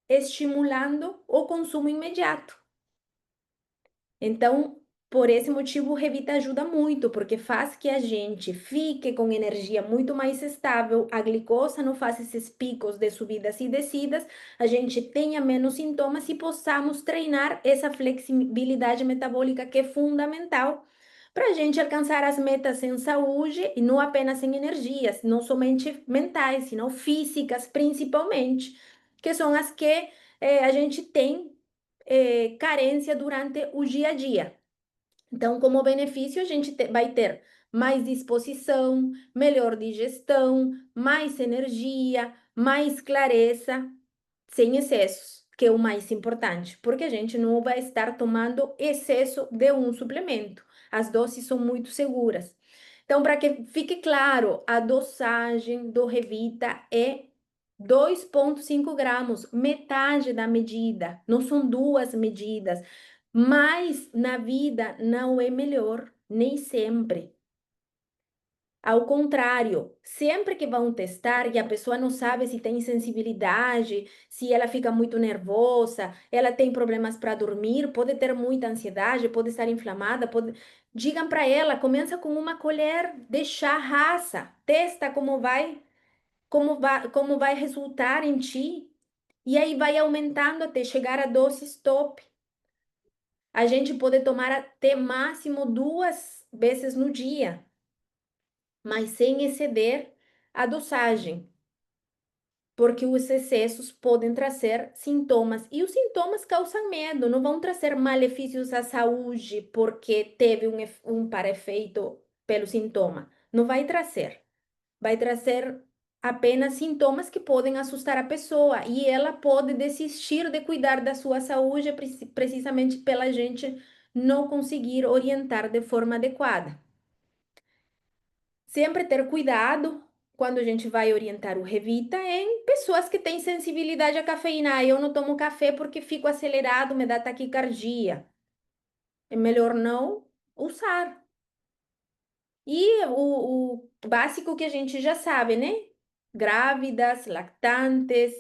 estimulando o consumo imediato. Então, por esse motivo, o Revita ajuda muito, porque faz que a gente fique com energia muito mais estável, a glicose não faz esses picos de subidas e descidas, a gente tenha menos sintomas e possamos treinar essa flexibilidade metabólica que é fundamental para a gente alcançar as metas em saúde e não apenas em energias, não somente mentais, sino físicas principalmente, que são as que a gente tem carência durante o dia a dia. Então, como benefício, a gente vai ter mais disposição, melhor digestão, mais energia, mais clareza, sem excessos, que é o mais importante, porque a gente não vai estar tomando excesso de um suplemento. As doses são muito seguras. Então, para que fique claro, a dosagem do Revita é 2,5 gramas, metade da medida, não são duas medidas, mas na vida não é melhor, nem sempre. Ao contrário, sempre que vão testar e a pessoa não sabe se tem sensibilidade, se ela fica muito nervosa, ela tem problemas para dormir, pode ter muita ansiedade, pode estar inflamada, pode... Digam para ela, começa com uma colher de chá rasa, testa como vai resultar em ti, e aí vai aumentando até chegar a doses top. A gente pode tomar até máximo 2 vezes no dia, mas sem exceder a dosagem, porque os excessos podem trazer sintomas e os sintomas causam medo, não vão trazer malefícios à saúde porque teve um para-efeito pelo sintoma. Não vai trazer apenas sintomas que podem assustar a pessoa e ela pode desistir de cuidar da sua saúde precisamente pela gente não conseguir orientar de forma adequada. Sempre ter cuidado quando a gente vai orientar o Revita em pessoas que têm sensibilidade à cafeína. Ah, eu não tomo café porque fico acelerado, me dá taquicardia. é melhor não usar. E o básico que a gente já sabe, né? Grávidas, lactantes,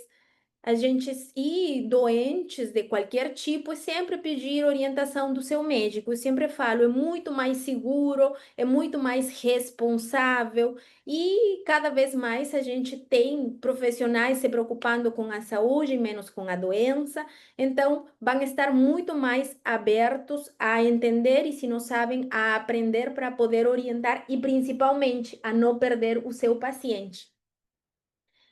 a gente e doentes de qualquer tipo, é sempre pedir orientação do seu médico. Eu sempre falo, é muito mais seguro, é muito mais responsável e cada vez mais a gente tem profissionais se preocupando com a saúde, menos com a doença. Então, vão estar muito mais abertos a entender e, se não sabem, a aprender para poder orientar e principalmente a não perder o seu paciente.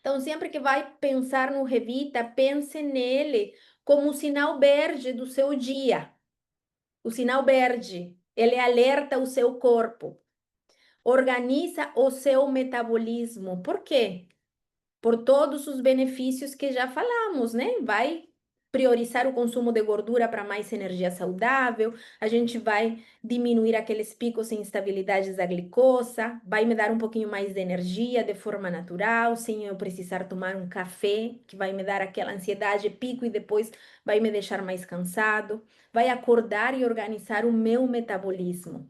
Então, sempre que vai pensar no Revita, pense nele como o sinal verde do seu dia. O sinal verde, ele alerta o seu corpo, organiza o seu metabolismo. Por quê? Por todos os benefícios que já falamos, né? Vai priorizar o consumo de gordura para mais energia saudável, a gente vai diminuir aqueles picos em instabilidades da glicose, vai me dar um pouquinho mais de energia de forma natural, sem eu precisar tomar um café, que vai me dar aquela ansiedade, pico e depois vai me deixar mais cansado, vai acordar e organizar o meu metabolismo.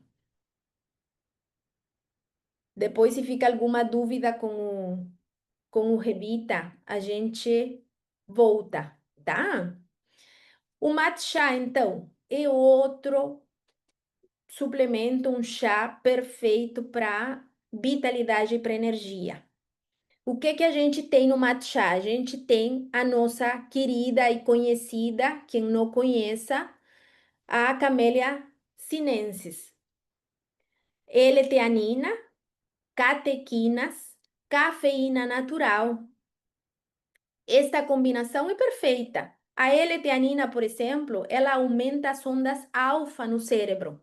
Depois, se fica alguma dúvida com o Revita, a gente volta, tá? O matcha, então, é outro suplemento, um chá perfeito para vitalidade e para energia. O que que a gente tem no matcha? A gente tem a nossa querida e conhecida, quem não conheça, a Camellia sinensis. L-teanina, catequinas, cafeína natural. Esta combinação é perfeita. A L-teanina, por exemplo, ela aumenta as ondas alfa no cérebro. O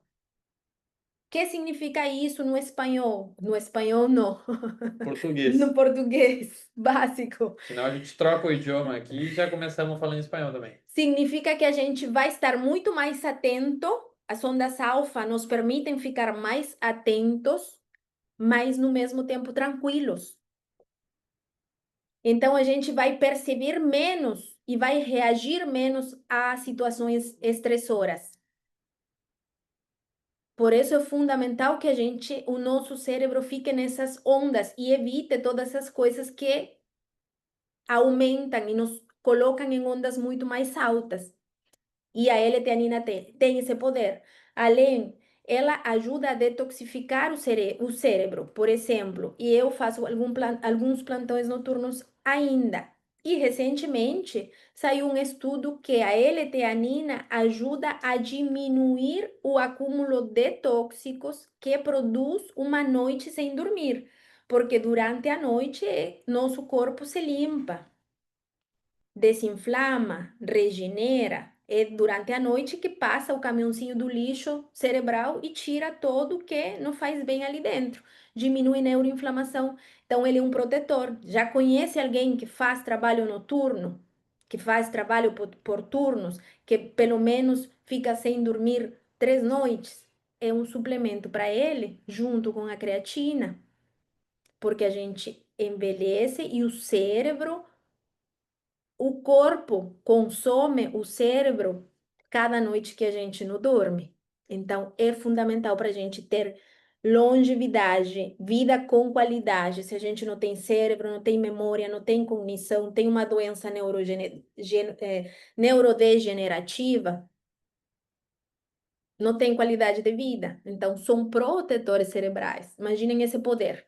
que significa isso no espanhol? No espanhol, não. No Português. português básico. Senão a gente troca o idioma aqui e já começamos falando espanhol também. Significa que a gente vai estar muito mais atento. As ondas alfa nos permitem ficar mais atentos, mas no mesmo tempo tranquilos. Então a gente vai perceber menos e vai reagir menos a situações estressoras. Por isso é fundamental que a gente, o nosso cérebro fique nessas ondas e evite todas essas coisas que aumentam e nos colocam em ondas muito mais altas. E a L-teanina tem esse poder. Além, ela ajuda a detoxificar o cérebro, por exemplo, e eu faço alguns plantões noturnos ainda. E recentemente saiu um estudo que a L-teanina ajuda a diminuir o acúmulo de tóxicos que produz uma noite sem dormir, porque durante a noite nosso corpo se limpa, desinflama, regenera. É durante a noite que passa o caminhãozinho do lixo cerebral e tira todo o que não faz bem ali dentro. Diminui neuroinflamação. Então, ele é um protetor. Já conhece alguém que faz trabalho noturno? Que faz trabalho por turnos? Que pelo menos fica sem dormir 3 noites? É um suplemento para ele, junto com a creatina, porque a gente envelhece e o cérebro, o corpo consome o cérebro cada noite que a gente não dorme. Então, é fundamental para a gente ter longevidade, vida com qualidade. Se a gente não tem cérebro, não tem memória, não tem cognição, tem uma doença neurodegenerativa, não tem qualidade de vida. Então, são protetores cerebrais. Imaginem esse poder.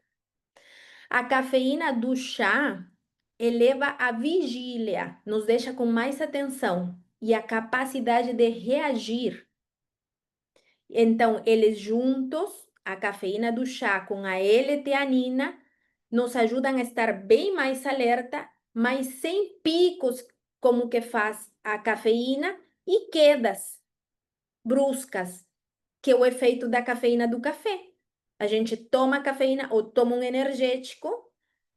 A cafeína do chá eleva a vigília, nos deixa com mais atenção e a capacidade de reagir. Então, eles juntos, a cafeína do chá com a L-teanina, nos ajudam a estar bem mais alerta, mas sem picos como que faz a cafeína e quedas bruscas, que é o efeito da cafeína do café. A gente toma cafeína ou toma um energético,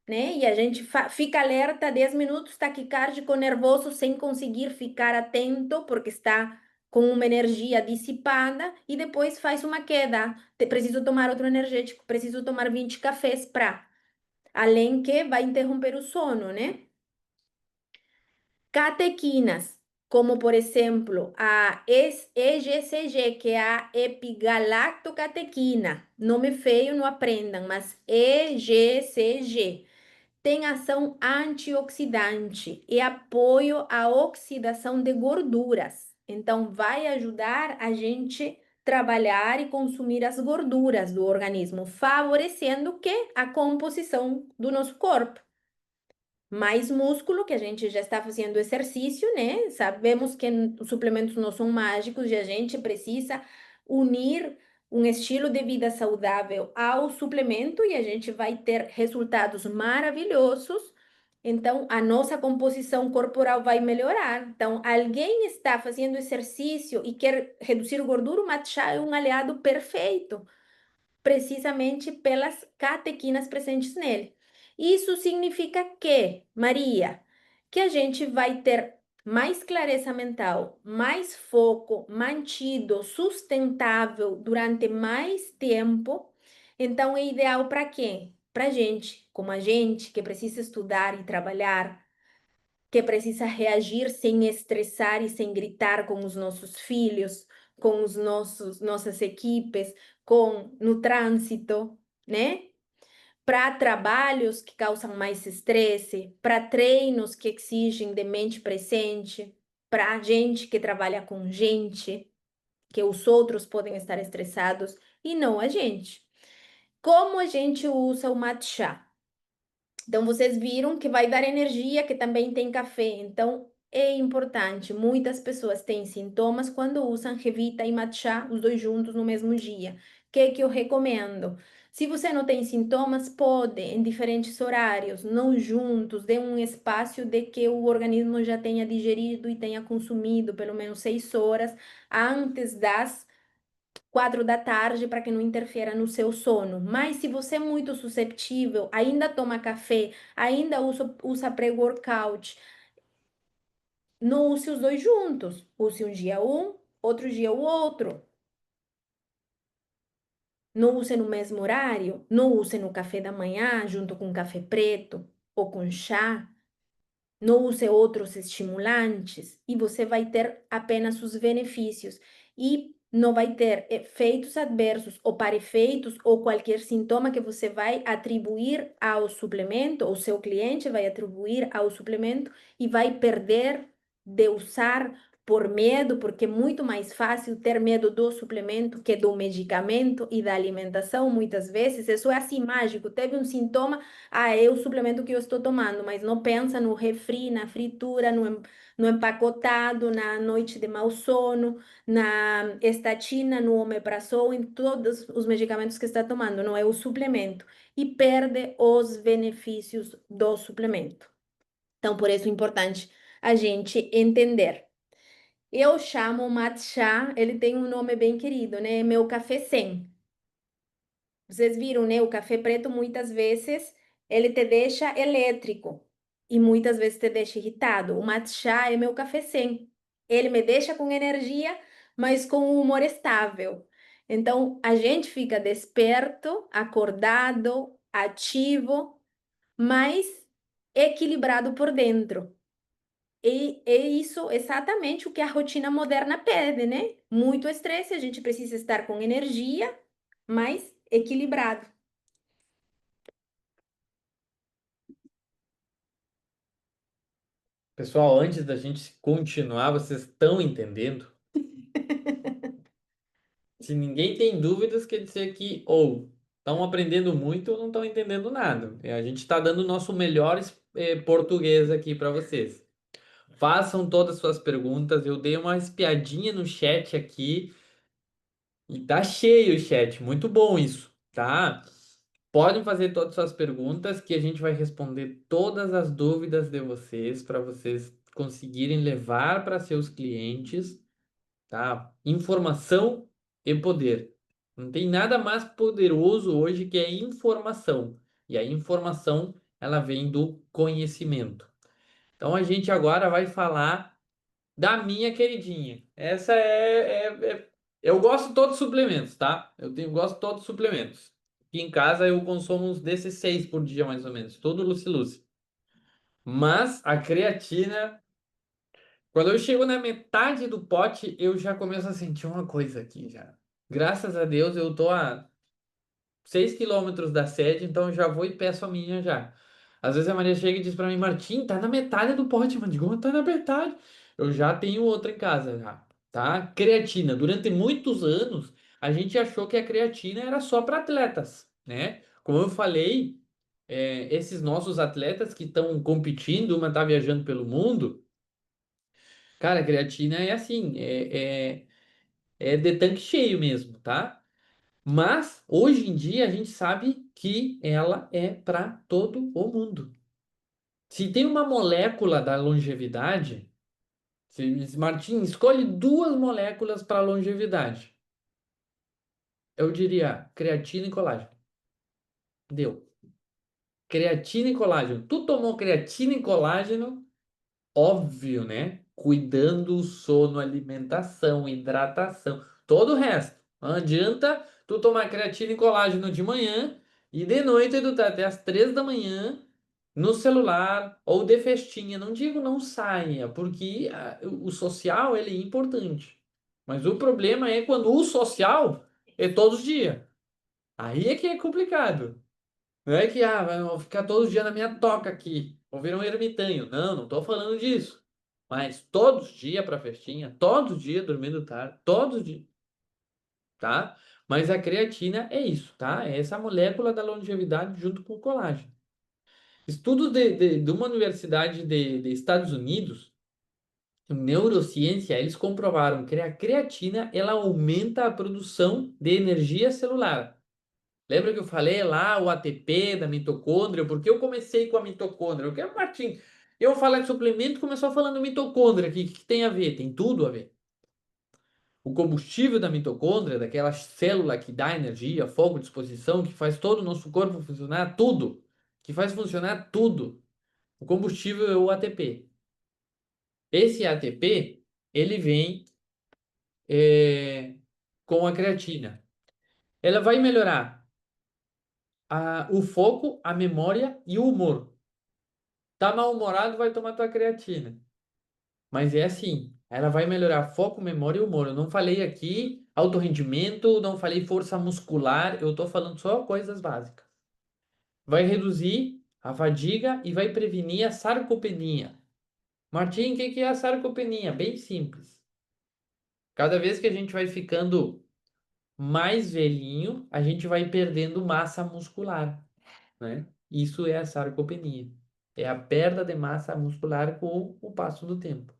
né? E a gente fica alerta 10 minutos, taquicárdico, nervoso, sem conseguir ficar atento, porque está com uma energia dissipada, e depois faz uma queda. Preciso tomar outro energético, preciso tomar 20 cafés para. Além que vai interromper o sono, né? Catequinas. como por exemplo a EGCG, que é a epigalactocatequina. Nome feio, não aprendam, mas EGCG tem ação antioxidante e apoio à oxidação de gorduras. Então, vai ajudar a gente trabalhar e consumir as gorduras do organismo, favorecendo o quê? A composição do nosso corpo. Mais músculo, que a gente já está fazendo exercício, né? Sabemos que os suplementos não são mágicos e a gente precisa unir um estilo de vida saudável ao suplemento e a gente vai ter resultados maravilhosos. Então, a nossa composição corporal vai melhorar. Então, alguém está fazendo exercício e quer reduzir gordura, o matcha é um aliado perfeito precisamente pelas catequinas presentes nele. Isso significa que, Maria, que a gente vai ter mais clareza mental, mais foco, mantido, sustentável durante mais tempo. Então, é ideal para quem? Para gente, como a gente, que precisa estudar e trabalhar, que precisa reagir sem estressar e sem gritar com os nossos filhos, com os nossas equipes, com no trânsito, né? Para trabalhos que causam mais estresse, para treinos que exigem de mente presente, para gente que trabalha com gente, que os outros podem estar estressados e não a gente. Como a gente usa o matcha? Então, vocês viram que vai dar energia, que também tem café. Então, é importante. Muitas pessoas têm sintomas quando usam Revita e Matcha, os dois juntos no mesmo dia. O que eu recomendo? Se você não tem sintomas, pode, em diferentes horários, não juntos, dê um espaço de que o organismo já tenha digerido e tenha consumido pelo menos 6 horas antes das 4 da tarde para que não interfira no seu sono. Mas se você é muito susceptível, ainda toma café, ainda usa pré-workout, não use os dois juntos. Use um dia um, outro dia o outro. Não use no mesmo horário, não use no café da manhã junto com café preto ou com chá. Não use outros estimulantes e você vai ter apenas os benefícios e não vai ter efeitos adversos ou parefeitos ou qualquer sintoma que você vai atribuir ao suplemento, ou seu cliente vai atribuir ao suplemento e vai perder de usar por medo, porque é muito mais fácil ter medo do suplemento que do medicamento e da alimentação, muitas vezes. Isso é assim mágico. Teve um sintoma, ah, é o suplemento que eu estou tomando, mas não pensa no refri, na fritura, no empacotado, na noite de mau sono, na estatina, no omeprazol, em todos os medicamentos que está tomando, não é o suplemento. E perde os benefícios do suplemento. Então, por isso é importante a gente entender. Eu chamo o matcha, ele tem um nome bem querido, né? Meu café 100. Vocês viram, né? O café preto muitas vezes ele te deixa elétrico e muitas vezes te deixa irritado. O matcha é meu café 100. Ele me deixa com energia, mas com um humor estável. Então a gente fica desperto, acordado, ativo, mas equilibrado por dentro. E é isso exatamente o que a rotina moderna pede, né? Muito estresse, a gente precisa estar com energia, mas equilibrado. Pessoal, antes da gente continuar, vocês estão entendendo? Se ninguém tem dúvidas, quer dizer que ou estão aprendendo muito ou não estão entendendo nada. A gente está dando o nosso melhor português aqui para vocês. Façam todas as suas perguntas. Eu dei uma espiadinha no chat aqui e tá cheio o chat. Muito bom isso, tá? Podem fazer todas as suas perguntas que a gente vai responder todas as dúvidas de vocês para vocês conseguirem levar para seus clientes, tá? Informação e poder. Não tem nada mais poderoso hoje que a informação. E a informação, ela vem do conhecimento. Então a gente agora vai falar da minha queridinha. Essa eu gosto de todos os suplementos, tá? Gosto de todos os suplementos. Aqui em casa eu consumo uns desses 6 por dia, mais ou menos. Todo Lucy Lucy. Mas a creatina Quando eu chego na metade do pote, eu já começo a sentir uma coisa aqui já. Graças a Deus eu tô a 6 km da sede, então eu já vou e peço a minha já. Às vezes a Maria chega e diz pra mim, Martim, tá na metade do pote, mano. Digo, tá na metade. Eu já tenho outra em casa já, tá? Creatina. Durante muitos anos, a gente achou que a creatina era só para atletas, né? Como eu falei, esses nossos atletas que estão competindo, uma tá viajando pelo mundo, cara, a creatina é assim, é de tanque cheio mesmo, tá? Mas hoje em dia a gente sabe que ela é para todo o mundo. Se tem uma molécula da longevidade, se Martin escolhe duas moléculas para longevidade, eu diria creatina e colágeno. Deu. Creatina e colágeno. Tu tomou creatina e colágeno, óbvio, né? Cuidando o sono, alimentação, hidratação, todo o resto. Não adianta tu tomar creatina e colágeno de manhã e de noite tu tá até as 3 da manhã no celular ou de festinha. Não digo não saia, porque o social ele é importante. Mas o problema é quando o social é todos os dias. Aí é que é complicado. Não é que, vou ficar todos os dias na minha toca aqui. Vou virar um ermitaño. Não, não tô falando disso. Mas todos os dias pra festinha, todos os dias dormindo tarde, todos os dias, tá? Mas a creatina é isso, tá? É essa molécula da longevidade junto com o colágeno. Estudos de uma universidade de Estados Unidos, em neurociência, eles comprovaram que a creatina, ela aumenta a produção de energia celular. Lembra que eu falei lá o ATP da mitocôndria? Porque eu comecei com a mitocôndria. Eu quero, Martim, eu falar de suplemento, começou falando mitocôndria aqui. O que tem a ver? Tem tudo a ver. O combustível da mitocôndria, daquela célula que dá energia, fogo, disposição, que faz todo o nosso corpo funcionar, tudo. Que faz funcionar tudo. O combustível é o ATP. Esse ATP, ele vem com a creatina. Ela vai melhorar o foco, a memória e o humor. Tá mal-humorado, vai tomar tua creatina. Mas é assim, ela vai melhorar foco, memória e humor. Eu não falei aqui alto rendimento, não falei força muscular, eu tô falando só coisas básicas. Vai reduzir a fadiga e vai prevenir a sarcopenia. Martim, o que que é a sarcopenia? Bem simples. Cada vez que a gente vai ficando mais velhinho, a gente vai perdendo massa muscular, né? Isso é a sarcopenia. É a perda de massa muscular com o passo do tempo.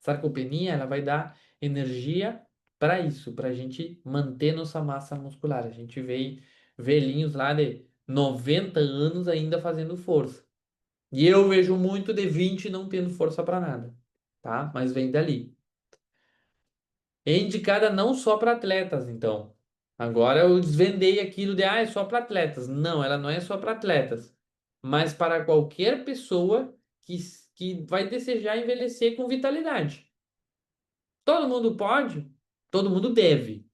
Sarcopenia, ela vai dar energia para isso, para a gente manter nossa massa muscular. A gente vê velhinhos lá de 90 anos ainda fazendo força. E eu vejo muito de 20 não tendo força para nada, tá? Mas vem dali. É indicada não só para atletas, então. Agora eu desvendei aquilo de, é só para atletas. Não, ela não é só para atletas, mas para qualquer pessoa que vai desejar envelhecer com vitalidade. Todo mundo pode? Todo mundo deve.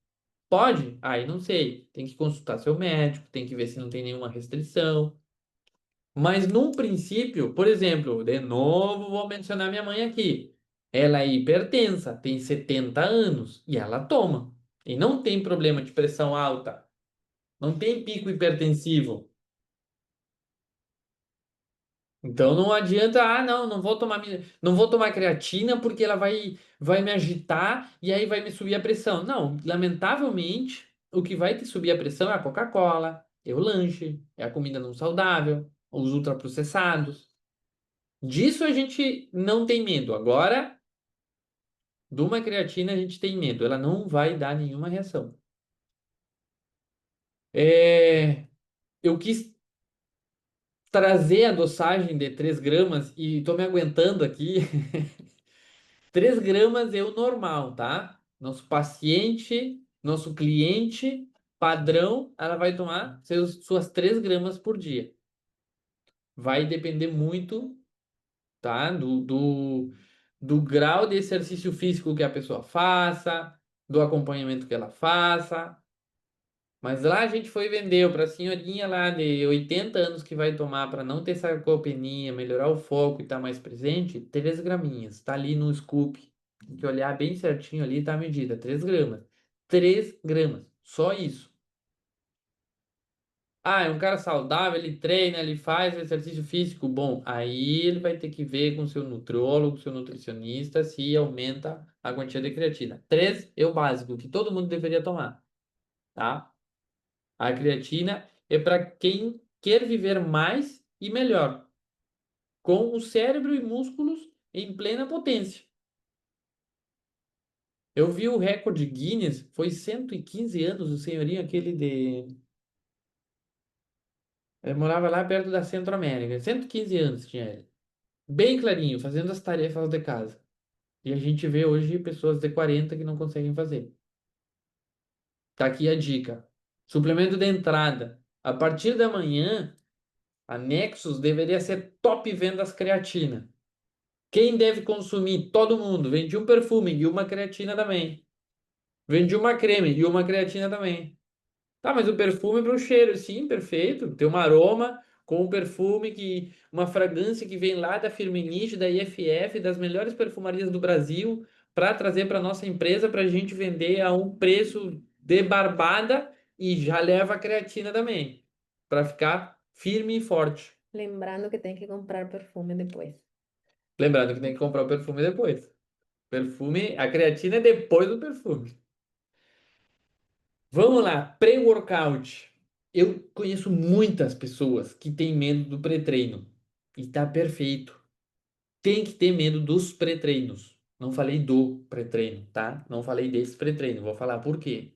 Pode? Aí não sei. Tem que consultar seu médico, tem que ver se não tem nenhuma restrição. Mas num princípio, por exemplo, de novo vou mencionar minha mãe aqui. Ela é hipertensa, tem 70 anos e ela toma. E não tem problema de pressão alta, não tem pico hipertensivo. Então não adianta, não, não vou tomar creatina porque ela vai me agitar e aí vai me subir a pressão. Não, lamentavelmente, o que vai te subir a pressão é a Coca-Cola, é o lanche, é a comida não saudável, os ultraprocessados. Disso a gente não tem medo. Agora, de uma creatina a gente tem medo. Ela não vai dar nenhuma reação. Eu quis trazer a dosagem de 3 gramas e tô me aguentando aqui. 3 gramas é o normal, tá? Nosso paciente, nosso cliente padrão, ela vai tomar suas 3 gramas por dia. Vai depender muito, tá? Do grau de exercício físico que a pessoa faça, do acompanhamento que ela faça. Mas lá a gente foi vender para a senhorinha lá de 80 anos que vai tomar para não ter sarcopenia, melhorar o foco e estar mais presente, 3 graminhas. Tá ali no scoop. Tem que olhar bem certinho ali, tá a medida, 3 gramas. 3 gramas, só isso. Ah, é um cara saudável, ele treina, ele faz exercício físico bom. Aí ele vai ter que ver com seu nutriólogo, seu nutricionista, se aumenta a quantia de creatina. 3 é o básico que todo mundo deveria tomar, tá? A creatina é para quem quer viver mais e melhor, com o cérebro e músculos em plena potência. Eu vi o recorde Guinness, foi 115 anos, o senhorinho aquele de. Ele morava lá perto da Centro-América. 115 anos tinha ele. Bem clarinho, fazendo as tarefas de casa. E a gente vê hoje pessoas de 40 que não conseguem fazer. Tá aqui a dica. Suplemento de entrada. A partir da manhã, a Nexus deveria ser top vendas creatina. Quem deve consumir? Todo mundo. Vendi um perfume e uma creatina também. Vendi uma creme e uma creatina também. Tá, mas o perfume para o cheiro, sim, perfeito. Tem um aroma com um perfume que, uma fragrância que vem lá da Firmenich, da IFF, das melhores perfumarias do Brasil, para trazer para nossa empresa para a gente vender a um preço de barbada e já leva a creatina também, para ficar firme e forte. Lembrando que tem que comprar perfume depois. Lembrando que tem que comprar o perfume depois. Perfume, a creatina é depois do perfume. Vamos lá, pré-workout. Eu conheço muitas pessoas que têm medo do pré-treino. E tá perfeito. Tem que ter medo dos pré-treinos. Não falei do pré-treino, tá? Não falei desse pré-treino. Vou falar por quê.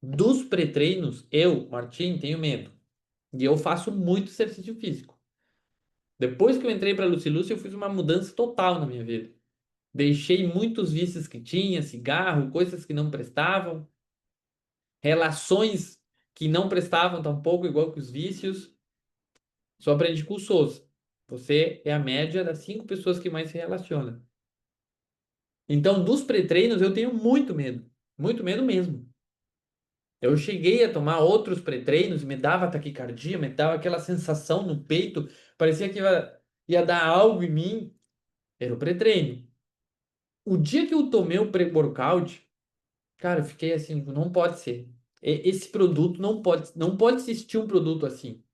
Dos pré-treinos, eu, Martim, tenho medo. E eu faço muito exercício físico. Depois que eu entrei para Lucilúcia, eu fiz uma mudança total na minha vida. Deixei muitos vícios que tinha, cigarro, coisas que não prestavam, relações que não prestavam tampouco, igual que os vícios. Só aprendi com o Souza. Você é a média das 5 pessoas que mais se relaciona. Então, dos pré-treinos, eu tenho muito medo. Muito medo mesmo. Eu cheguei a tomar outros pré-treinos, me dava taquicardia, me dava aquela sensação no peito, parecia que ia dar algo em mim. Era o pré-treino. O dia que eu tomei o pré-workout, cara, eu fiquei assim, não pode ser. Esse produto não pode existir um produto assim.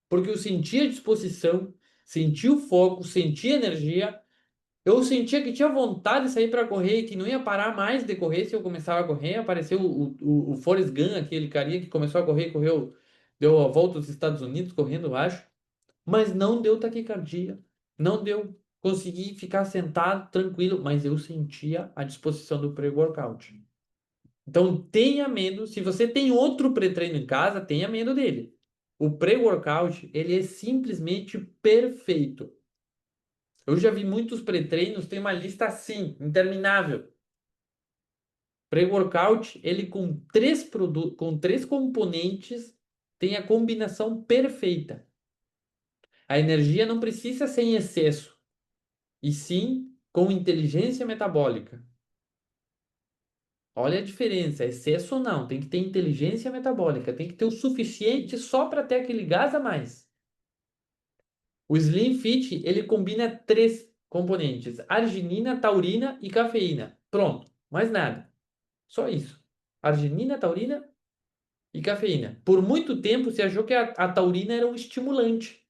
Porque eu senti a disposição, senti o foco, senti a energia. Eu sentia que tinha vontade de sair para correr, que não ia parar mais de correr se eu começava a correr. Apareceu o Forrest Gump, aquele carinha que começou a correr, correu, deu a volta aos Estados Unidos correndo, eu acho. Mas não deu taquicardia, não deu. Consegui ficar sentado, tranquilo, mas eu sentia a disposição do pre-workout. Então tenha medo, se você tem outro pré-treino em casa, tenha medo dele. O pré-workout, ele é simplesmente perfeito. Eu já vi muitos pré-treinos, tem uma lista assim, interminável. Pré-workout, ele com três produtos, com 3 componentes, tem a combinação perfeita. A energia não precisa ser em excesso, e sim com inteligência metabólica. Olha a diferença, excesso ou não, tem que ter inteligência metabólica, tem que ter o suficiente só para ter aquele gás a mais. O Slim Fit, ele combina 3 componentes: arginina, taurina e cafeína. Pronto, mais nada. Só isso. Arginina, taurina e cafeína. Por muito tempo se achou que a taurina era um estimulante,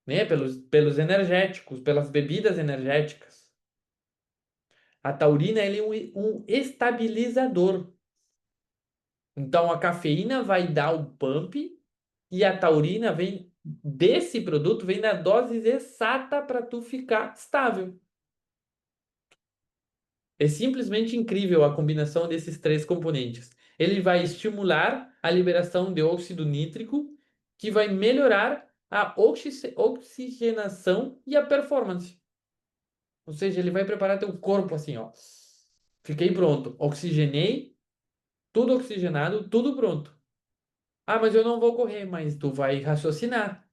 né? Pelos energéticos, pelas bebidas energéticas. A taurina ele é um estabilizador. Então a cafeína vai dar o pump e a taurina vem desse produto, vem na dose exata para tu ficar estável. É simplesmente incrível a combinação desses 3 componentes. Ele vai estimular a liberação de óxido nítrico, que vai melhorar a oxigenação e a performance. Ou seja, ele vai preparar teu corpo assim, ó. Fiquei pronto. Oxigenei, tudo oxigenado, tudo pronto. Ah, mas eu não vou correr, mas tu vai raciocinar.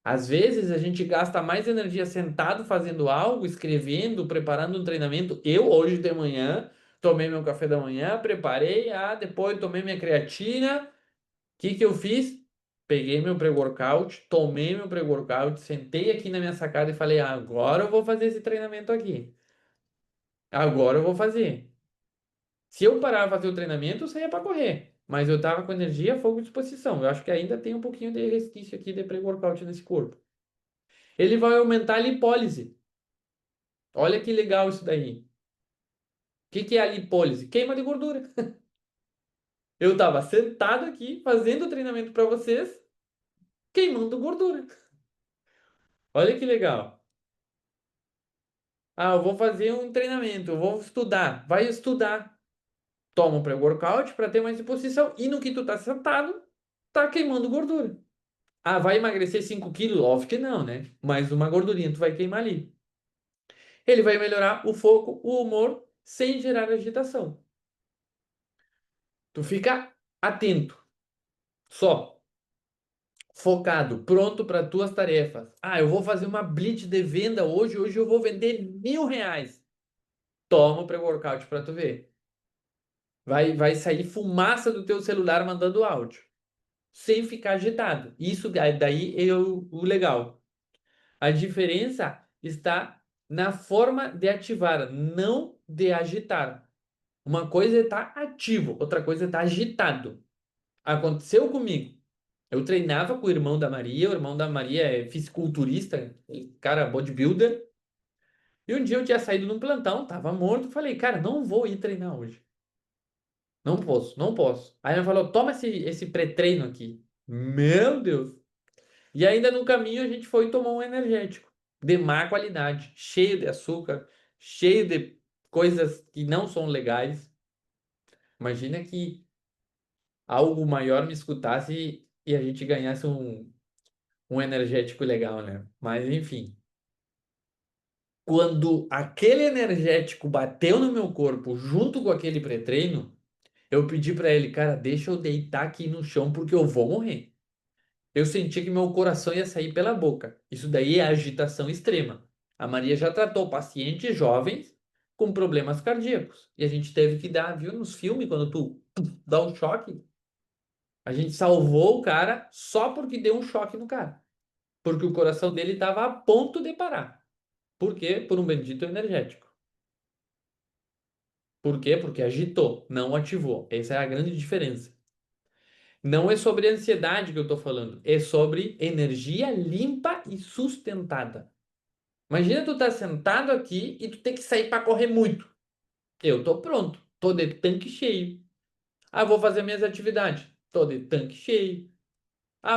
Às vezes a gente gasta mais energia sentado fazendo algo, escrevendo, preparando um treinamento. Eu, hoje de manhã, tomei meu café da manhã, preparei, depois tomei minha creatina que eu fiz? Peguei meu pré-workout, tomei meu pré-workout, sentei aqui na minha sacada e falei: agora eu vou fazer esse treinamento aqui. Agora eu vou fazer. Se eu parar de fazer o treinamento, eu saía para correr. Mas eu tava com energia, fogo e disposição. Eu acho que ainda tem um pouquinho de resquício aqui de pré-workout nesse corpo. Ele vai aumentar a lipólise. Olha que legal isso daí. O que é a lipólise? Queima de gordura. Eu tava sentado aqui fazendo o treinamento para vocês, queimando gordura. Olha que legal. Eu vou fazer um treinamento, eu vou estudar. Vai estudar. Toma um pré-workout para ter mais disposição. E no que tu tá sentado, tá queimando gordura. Vai emagrecer 5 quilos? Óbvio que não, né? Mas uma gordurinha tu vai queimar ali. Ele vai melhorar o foco, o humor, sem gerar agitação. Tu fica atento, só, focado, pronto para tuas tarefas. Eu vou fazer uma blitz de venda hoje. Hoje eu vou vender R$ 1.000. Toma o pré-workout para tu ver. Vai sair fumaça do teu celular mandando áudio, sem ficar agitado. Isso daí é o legal. A diferença está na forma de ativar, não de agitar. Uma coisa é estar ativo, outra coisa é estar agitado. Aconteceu comigo. Eu treinava com o irmão da Maria é fisiculturista, cara bodybuilder. E um dia eu tinha saído num plantão, tava morto, falei, cara, não vou ir treinar hoje. Não posso, não posso. Aí ela falou, toma esse pré-treino aqui. Meu Deus! E ainda no caminho a gente foi e tomou um energético de má qualidade, cheio de açúcar, cheio de coisas que não são legais. Imagina que algo maior me escutasse e a gente ganhasse um energético legal, né? Mas enfim, quando aquele energético bateu no meu corpo junto com aquele pré-treino, eu pedi para ele, cara, deixa eu deitar aqui no chão porque eu vou morrer. Eu senti que meu coração ia sair pela boca. Isso daí é agitação extrema. A Maria já tratou pacientes jovens com problemas cardíacos. E a gente teve que dar, viu nos filmes, quando tu dá um choque, a gente salvou o cara só porque deu um choque no cara. Porque o coração dele estava a ponto de parar. Por quê? Por um bendito energético. Por quê? Porque agitou, não ativou. Essa é a grande diferença. Não é sobre ansiedade que eu estou falando, é sobre energia limpa e sustentada. Imagina tu tá sentado aqui e tu tem que sair para correr muito. Eu tô pronto, tô de tanque cheio. Vou fazer minhas atividades. Tô de tanque cheio.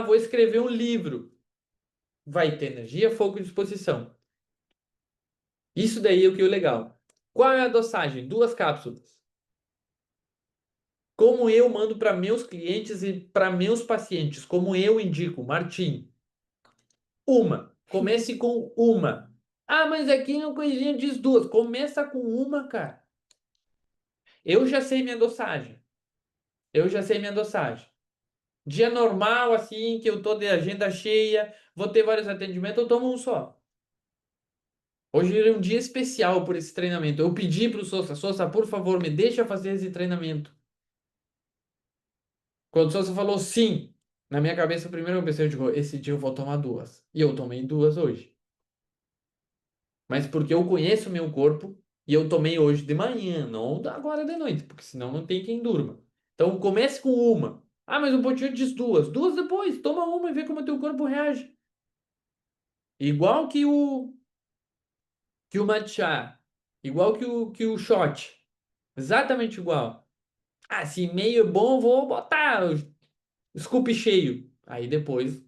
Vou escrever um livro. Vai ter energia, foco e disposição. Isso daí é o que é o legal. Qual é a dosagem? 2 cápsulas. Como eu mando para meus clientes e para meus pacientes, como eu indico, Martim. Uma. Comece com uma. Mas aqui no coisinha diz 2. Começa com uma, cara. Eu já sei minha dosagem. Eu já sei minha dosagem. Dia normal, assim, que eu tô de agenda cheia, vou ter vários atendimentos, eu tomo um só. Hoje é um dia especial por esse treinamento. Eu pedi pro Sousa, por favor, me deixa fazer esse treinamento. Quando o Sousa falou sim, na minha cabeça, primeiro eu pensei, eu digo, esse dia eu vou tomar 2. E eu tomei 2 hoje. Mas porque eu conheço o meu corpo e eu tomei hoje de manhã, não agora de noite, porque senão não tem quem durma. Então comece com uma. Mas o Potinho diz 2. 2 depois, toma uma e vê como o teu corpo reage. Igual que o matcha, igual que o shot. Exatamente igual. Se meio é bom, vou botar o scoop cheio. Aí depois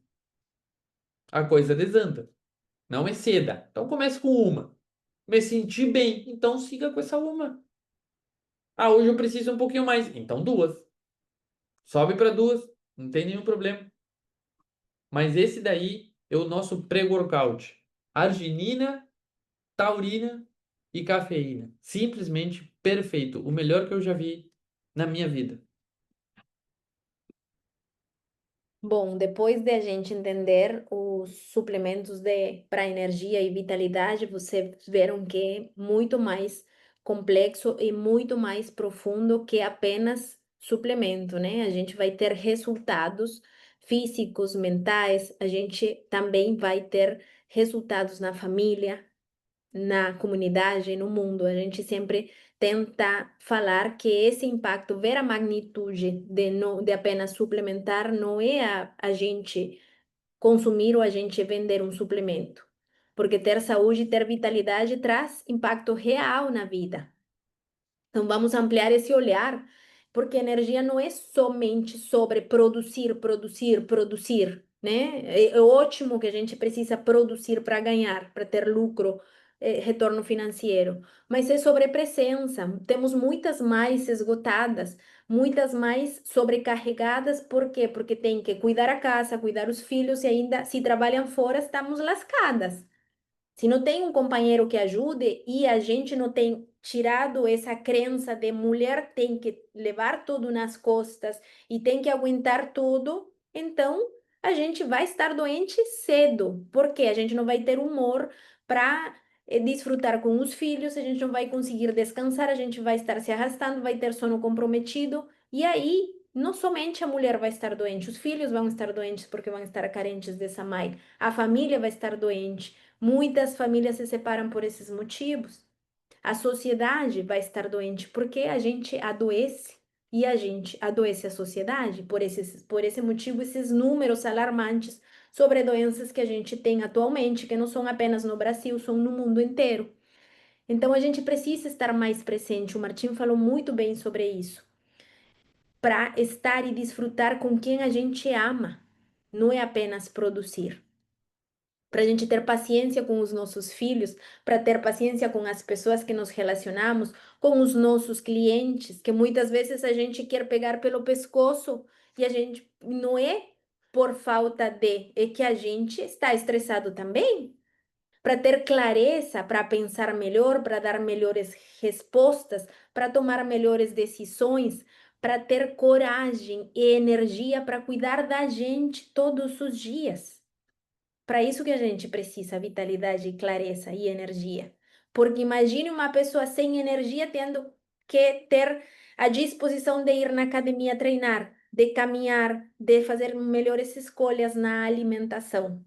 a coisa desanda. Não é seda. Então comece com uma. Me senti bem, então siga com essa uma. Hoje eu preciso um pouquinho mais. Então 2. Sobe para 2. Não tem nenhum problema. Mas esse daí é o nosso pré-workout. Arginina, taurina e cafeína. Simplesmente perfeito. O melhor que eu já vi na minha vida. Bom, depois de a gente entender os suplementos de para energia e vitalidade, vocês viram que é muito mais complexo e muito mais profundo que apenas suplemento, né? A gente vai ter resultados físicos, mentais, a gente também vai ter resultados na família, na comunidade, no mundo. A gente sempre tenta falar que esse impacto, ver a magnitude de, no, de apenas suplementar, não é a gente consumir ou a gente vender um suplemento. Porque ter saúde e ter vitalidade traz impacto real na vida. Então, vamos ampliar esse olhar, porque energia não é somente sobre produzir, produzir, produzir, né? É ótimo que a gente precisa produzir para ganhar, para ter lucro, retorno financeiro, mas é sobre presença. Temos muitas mais esgotadas, muitas mais sobrecarregadas, por quê? Porque tem que cuidar a casa, cuidar os filhos e ainda, se trabalham fora, estamos lascadas. Se não tem um companheiro que ajude e a gente não tem tirado essa crença de mulher tem que levar tudo nas costas e tem que aguentar tudo, então a gente vai estar doente cedo, porque a gente não vai ter humor para desfrutar com os filhos, a gente não vai conseguir descansar, a gente vai estar se arrastando, vai ter sono comprometido e aí não somente a mulher vai estar doente, os filhos vão estar doentes porque vão estar carentes dessa mãe, a família vai estar doente. Muitas famílias se separam por esses motivos. A sociedade vai estar doente porque a gente adoece e a gente adoece a sociedade. Por esse motivo, esses números alarmantes sobre doenças que a gente tem atualmente, que não são apenas no Brasil, são no mundo inteiro. Então, a gente precisa estar mais presente. O Martim falou muito bem sobre isso. Para estar e desfrutar com quem a gente ama, não é apenas produzir, para a gente ter paciência com os nossos filhos, para ter paciência com as pessoas que nos relacionamos, com os nossos clientes, que muitas vezes a gente quer pegar pelo pescoço e a gente não é por falta de, é que a gente está estressado também. Para ter clareza, para pensar melhor, para dar melhores respostas, para tomar melhores decisões, para ter coragem e energia para cuidar da gente todos os dias. Para isso que a gente precisa vitalidade, clareza e energia. Porque imagine uma pessoa sem energia tendo que ter a disposição de ir na academia treinar, de caminhar, de fazer melhores escolhas na alimentação.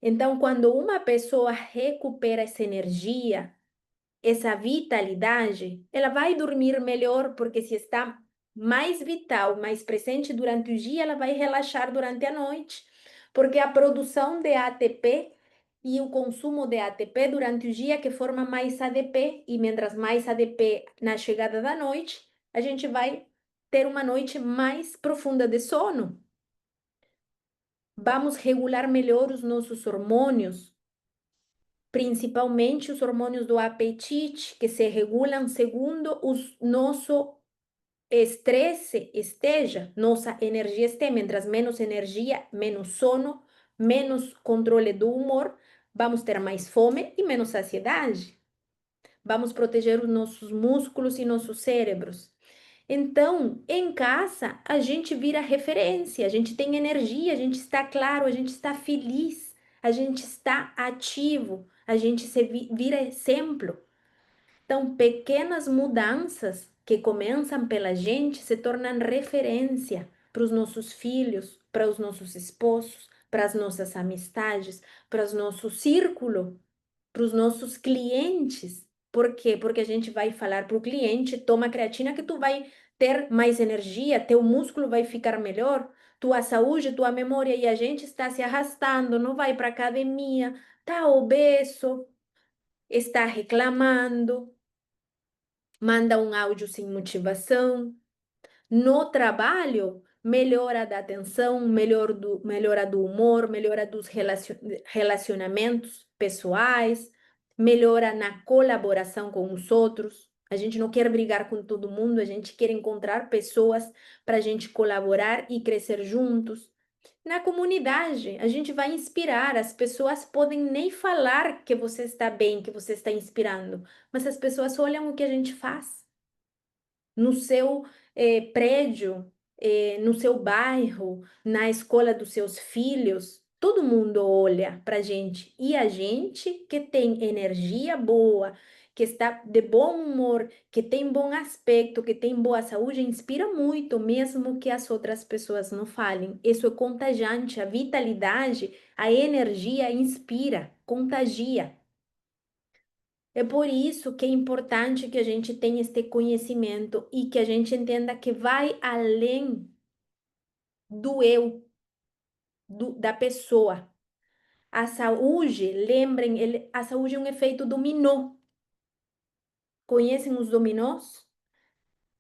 Então, quando uma pessoa recupera essa energia, essa vitalidade, ela vai dormir melhor, porque se está mais vital, mais presente durante o dia, ela vai relaxar durante a noite, porque a produção de ATP e o consumo de ATP durante o dia que forma mais ADP, e mientras mais ADP na chegada da noite, a gente vai ter uma noite mais profunda de sono. Vamos regular melhor os nossos hormônios, principalmente os hormônios do apetite, que se regulam segundo o nosso estresse esteja, nossa energia esteja. Mientras menos energia, menos sono, menos controle do humor, vamos ter mais fome e menos saciedade. Vamos proteger os nossos músculos e nossos cérebros. Então, em casa, a gente vira referência, a gente tem energia, a gente está claro, a gente está feliz, a gente está ativo, a gente vira exemplo. Então, pequenas mudanças que começam pela gente se tornam referência para os nossos filhos, para os nossos esposos, para as nossas amizades, para o nosso círculo, para os nossos clientes. Por quê? Porque a gente vai falar para o cliente, toma creatina que tu vai ter mais energia, teu músculo vai ficar melhor, tua saúde, tua memória, e a gente está se arrastando, não vai para academia, tá obeso, está reclamando, manda um áudio sem motivação. No trabalho, melhora da atenção, melhora do humor, melhora dos relacionamentos pessoais, melhora na colaboração com os outros. A gente não quer brigar com todo mundo, a gente quer encontrar pessoas para a gente colaborar e crescer juntos. Na comunidade, a gente vai inspirar. As pessoas podem nem falar que você está bem, que você está inspirando, mas as pessoas olham o que a gente faz no seu prédio, no seu bairro, na escola dos seus filhos. Todo mundo olha para a gente. E a gente que tem energia boa, que está de bom humor, que tem bom aspecto, que tem boa saúde, inspira muito, mesmo que as outras pessoas não falem. Isso é contagiante, a vitalidade, a energia inspira, contagia. É por isso que é importante que a gente tenha este conhecimento e que a gente entenda que vai além do eu, da pessoa. A saúde, lembrem, a saúde é um efeito dominó. Conhecem os dominós?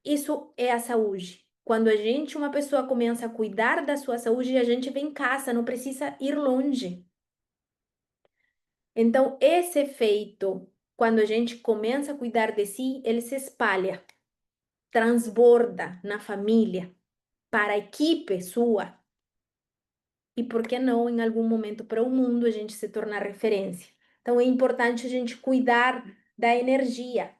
Isso é a saúde. Quando a gente, uma pessoa, começa a cuidar da sua saúde, a gente vem em casa, não precisa ir longe. Então, esse efeito, quando a gente começa a cuidar de si, ele se espalha, transborda na família, para a equipe sua. E por que não, em algum momento, para o mundo, a gente se tornar referência. Então, é importante a gente cuidar da energia.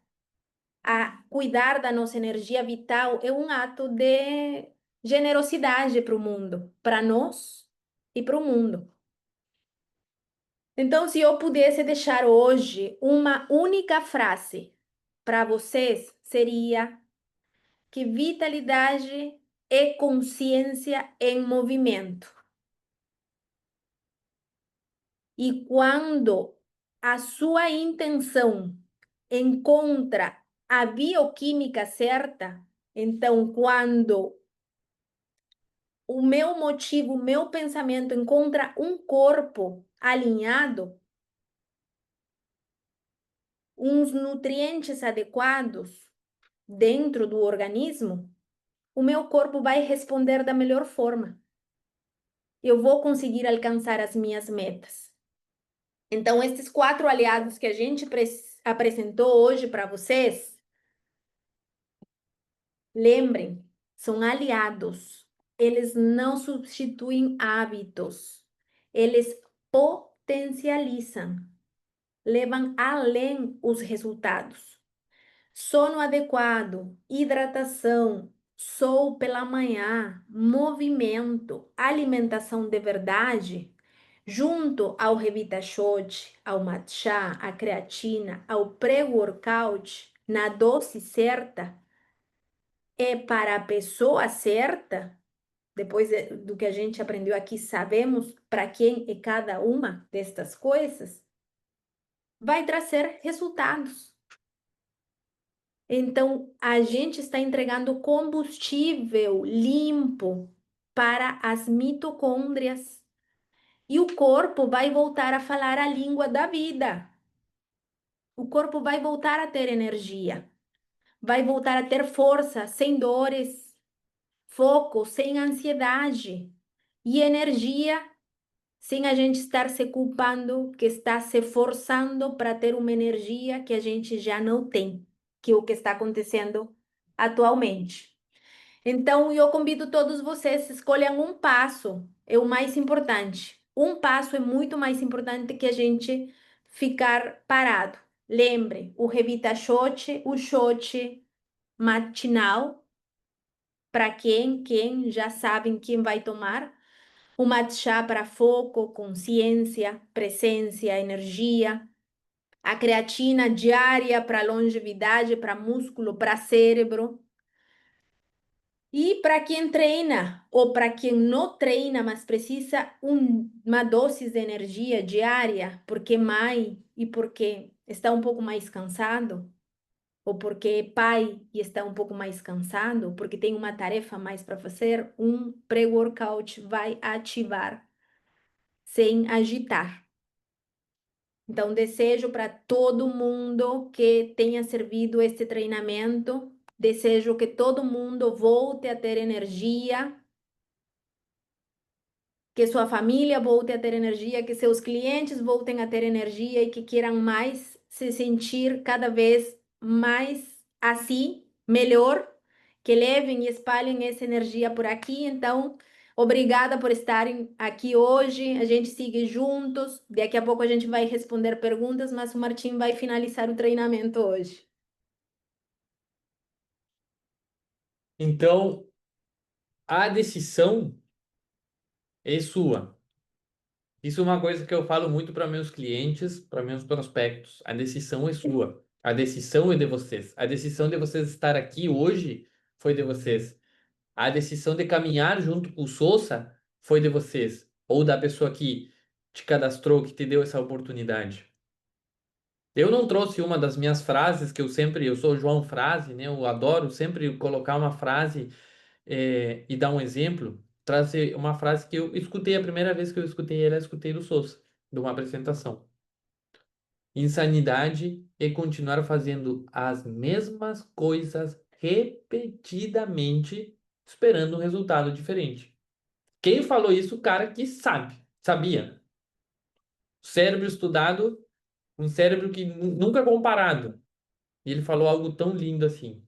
A cuidar da nossa energia vital é um ato de generosidade para o mundo, para nós e para o mundo. Então, se eu pudesse deixar hoje uma única frase para vocês, seria que vitalidade é consciência em movimento. E quando a sua intenção encontra a bioquímica certa, então, quando o meu motivo, o meu pensamento encontra um corpo alinhado, uns nutrientes adequados dentro do organismo, o meu corpo vai responder da melhor forma. Eu vou conseguir alcançar as minhas metas. Então, esses 4 aliados que a gente apresentou hoje para vocês, lembrem, são aliados. Eles não substituem hábitos. Eles potencializam, levam além os resultados. Sono adequado, hidratação, sol pela manhã, movimento, alimentação de verdade, junto ao Revita Shot, ao matcha, à creatina, ao pré-workout, na dose certa, é para a pessoa certa. Depois do que a gente aprendeu aqui, sabemos para quem é cada uma destas coisas, vai trazer resultados. Então, a gente está entregando combustível limpo para as mitocôndrias. E o corpo vai voltar a falar a língua da vida. O corpo vai voltar a ter energia, vai voltar a ter força, sem dores, foco, sem ansiedade e energia, sem a gente estar se culpando, que está se forçando para ter uma energia que a gente já não tem, que é o que está acontecendo atualmente. Então, eu convido todos vocês, escolham um passo, é o mais importante. Um passo é muito mais importante que a gente ficar parado. Lembre, o Revita Shot, o shot matinal, para quem já sabem quem vai tomar. O matcha para foco, consciência, presença, energia. A creatina diária para longevidade, para músculo, para cérebro. E para quem treina ou para quem não treina, mas precisa uma dose de energia diária, porque mãe e porque está um pouco mais cansado, ou porque é pai e está um pouco mais cansado, porque tem uma tarefa mais para fazer, um pré-workout vai ativar sem agitar. Então, desejo para todo mundo que tenha servido este treinamento, desejo que todo mundo volte a ter energia, que sua família volte a ter energia, que seus clientes voltem a ter energia e que queiram mais se sentir cada vez mais assim, melhor, que levem e espalhem essa energia por aqui. Então, obrigada por estarem aqui hoje. A gente segue juntos. Daqui a pouco a gente vai responder perguntas, mas o Martim vai finalizar o treinamento hoje. Então, a decisão é sua. Isso é uma coisa que eu falo muito para meus clientes, para meus prospectos. A decisão é sua. A decisão é de vocês. A decisão de vocês estar aqui hoje foi de vocês. A decisão de caminhar junto com o Sousa foi de vocês. Ou da pessoa que te cadastrou, que te deu essa oportunidade. Eu não trouxe uma das minhas frases que eu sou João Frase, né? Eu adoro sempre colocar uma frase e dar um exemplo. Trazer uma frase que eu escutei a primeira vez que eu escutei ela, eu escutei do Sousa, de uma apresentação. Insanidade é continuar fazendo as mesmas coisas repetidamente, esperando um resultado diferente. Quem falou isso? O cara que sabe, sabia. Cérebro estudado, um cérebro que nunca comparado. E ele falou algo tão lindo assim.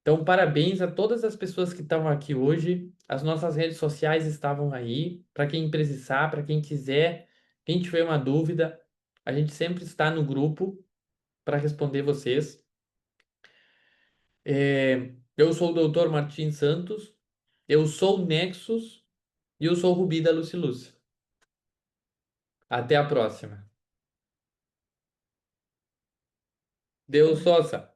Então, parabéns a todas as pessoas que estavam aqui hoje. As nossas redes sociais estavam aí. Para quem precisar, para quem quiser, quem tiver uma dúvida, a gente sempre está no grupo para responder vocês. Eu sou o Dr. Martim Santos, eu sou o Nexus e eu sou o Rubi da Luciluz. Até a próxima. Deus Sossa.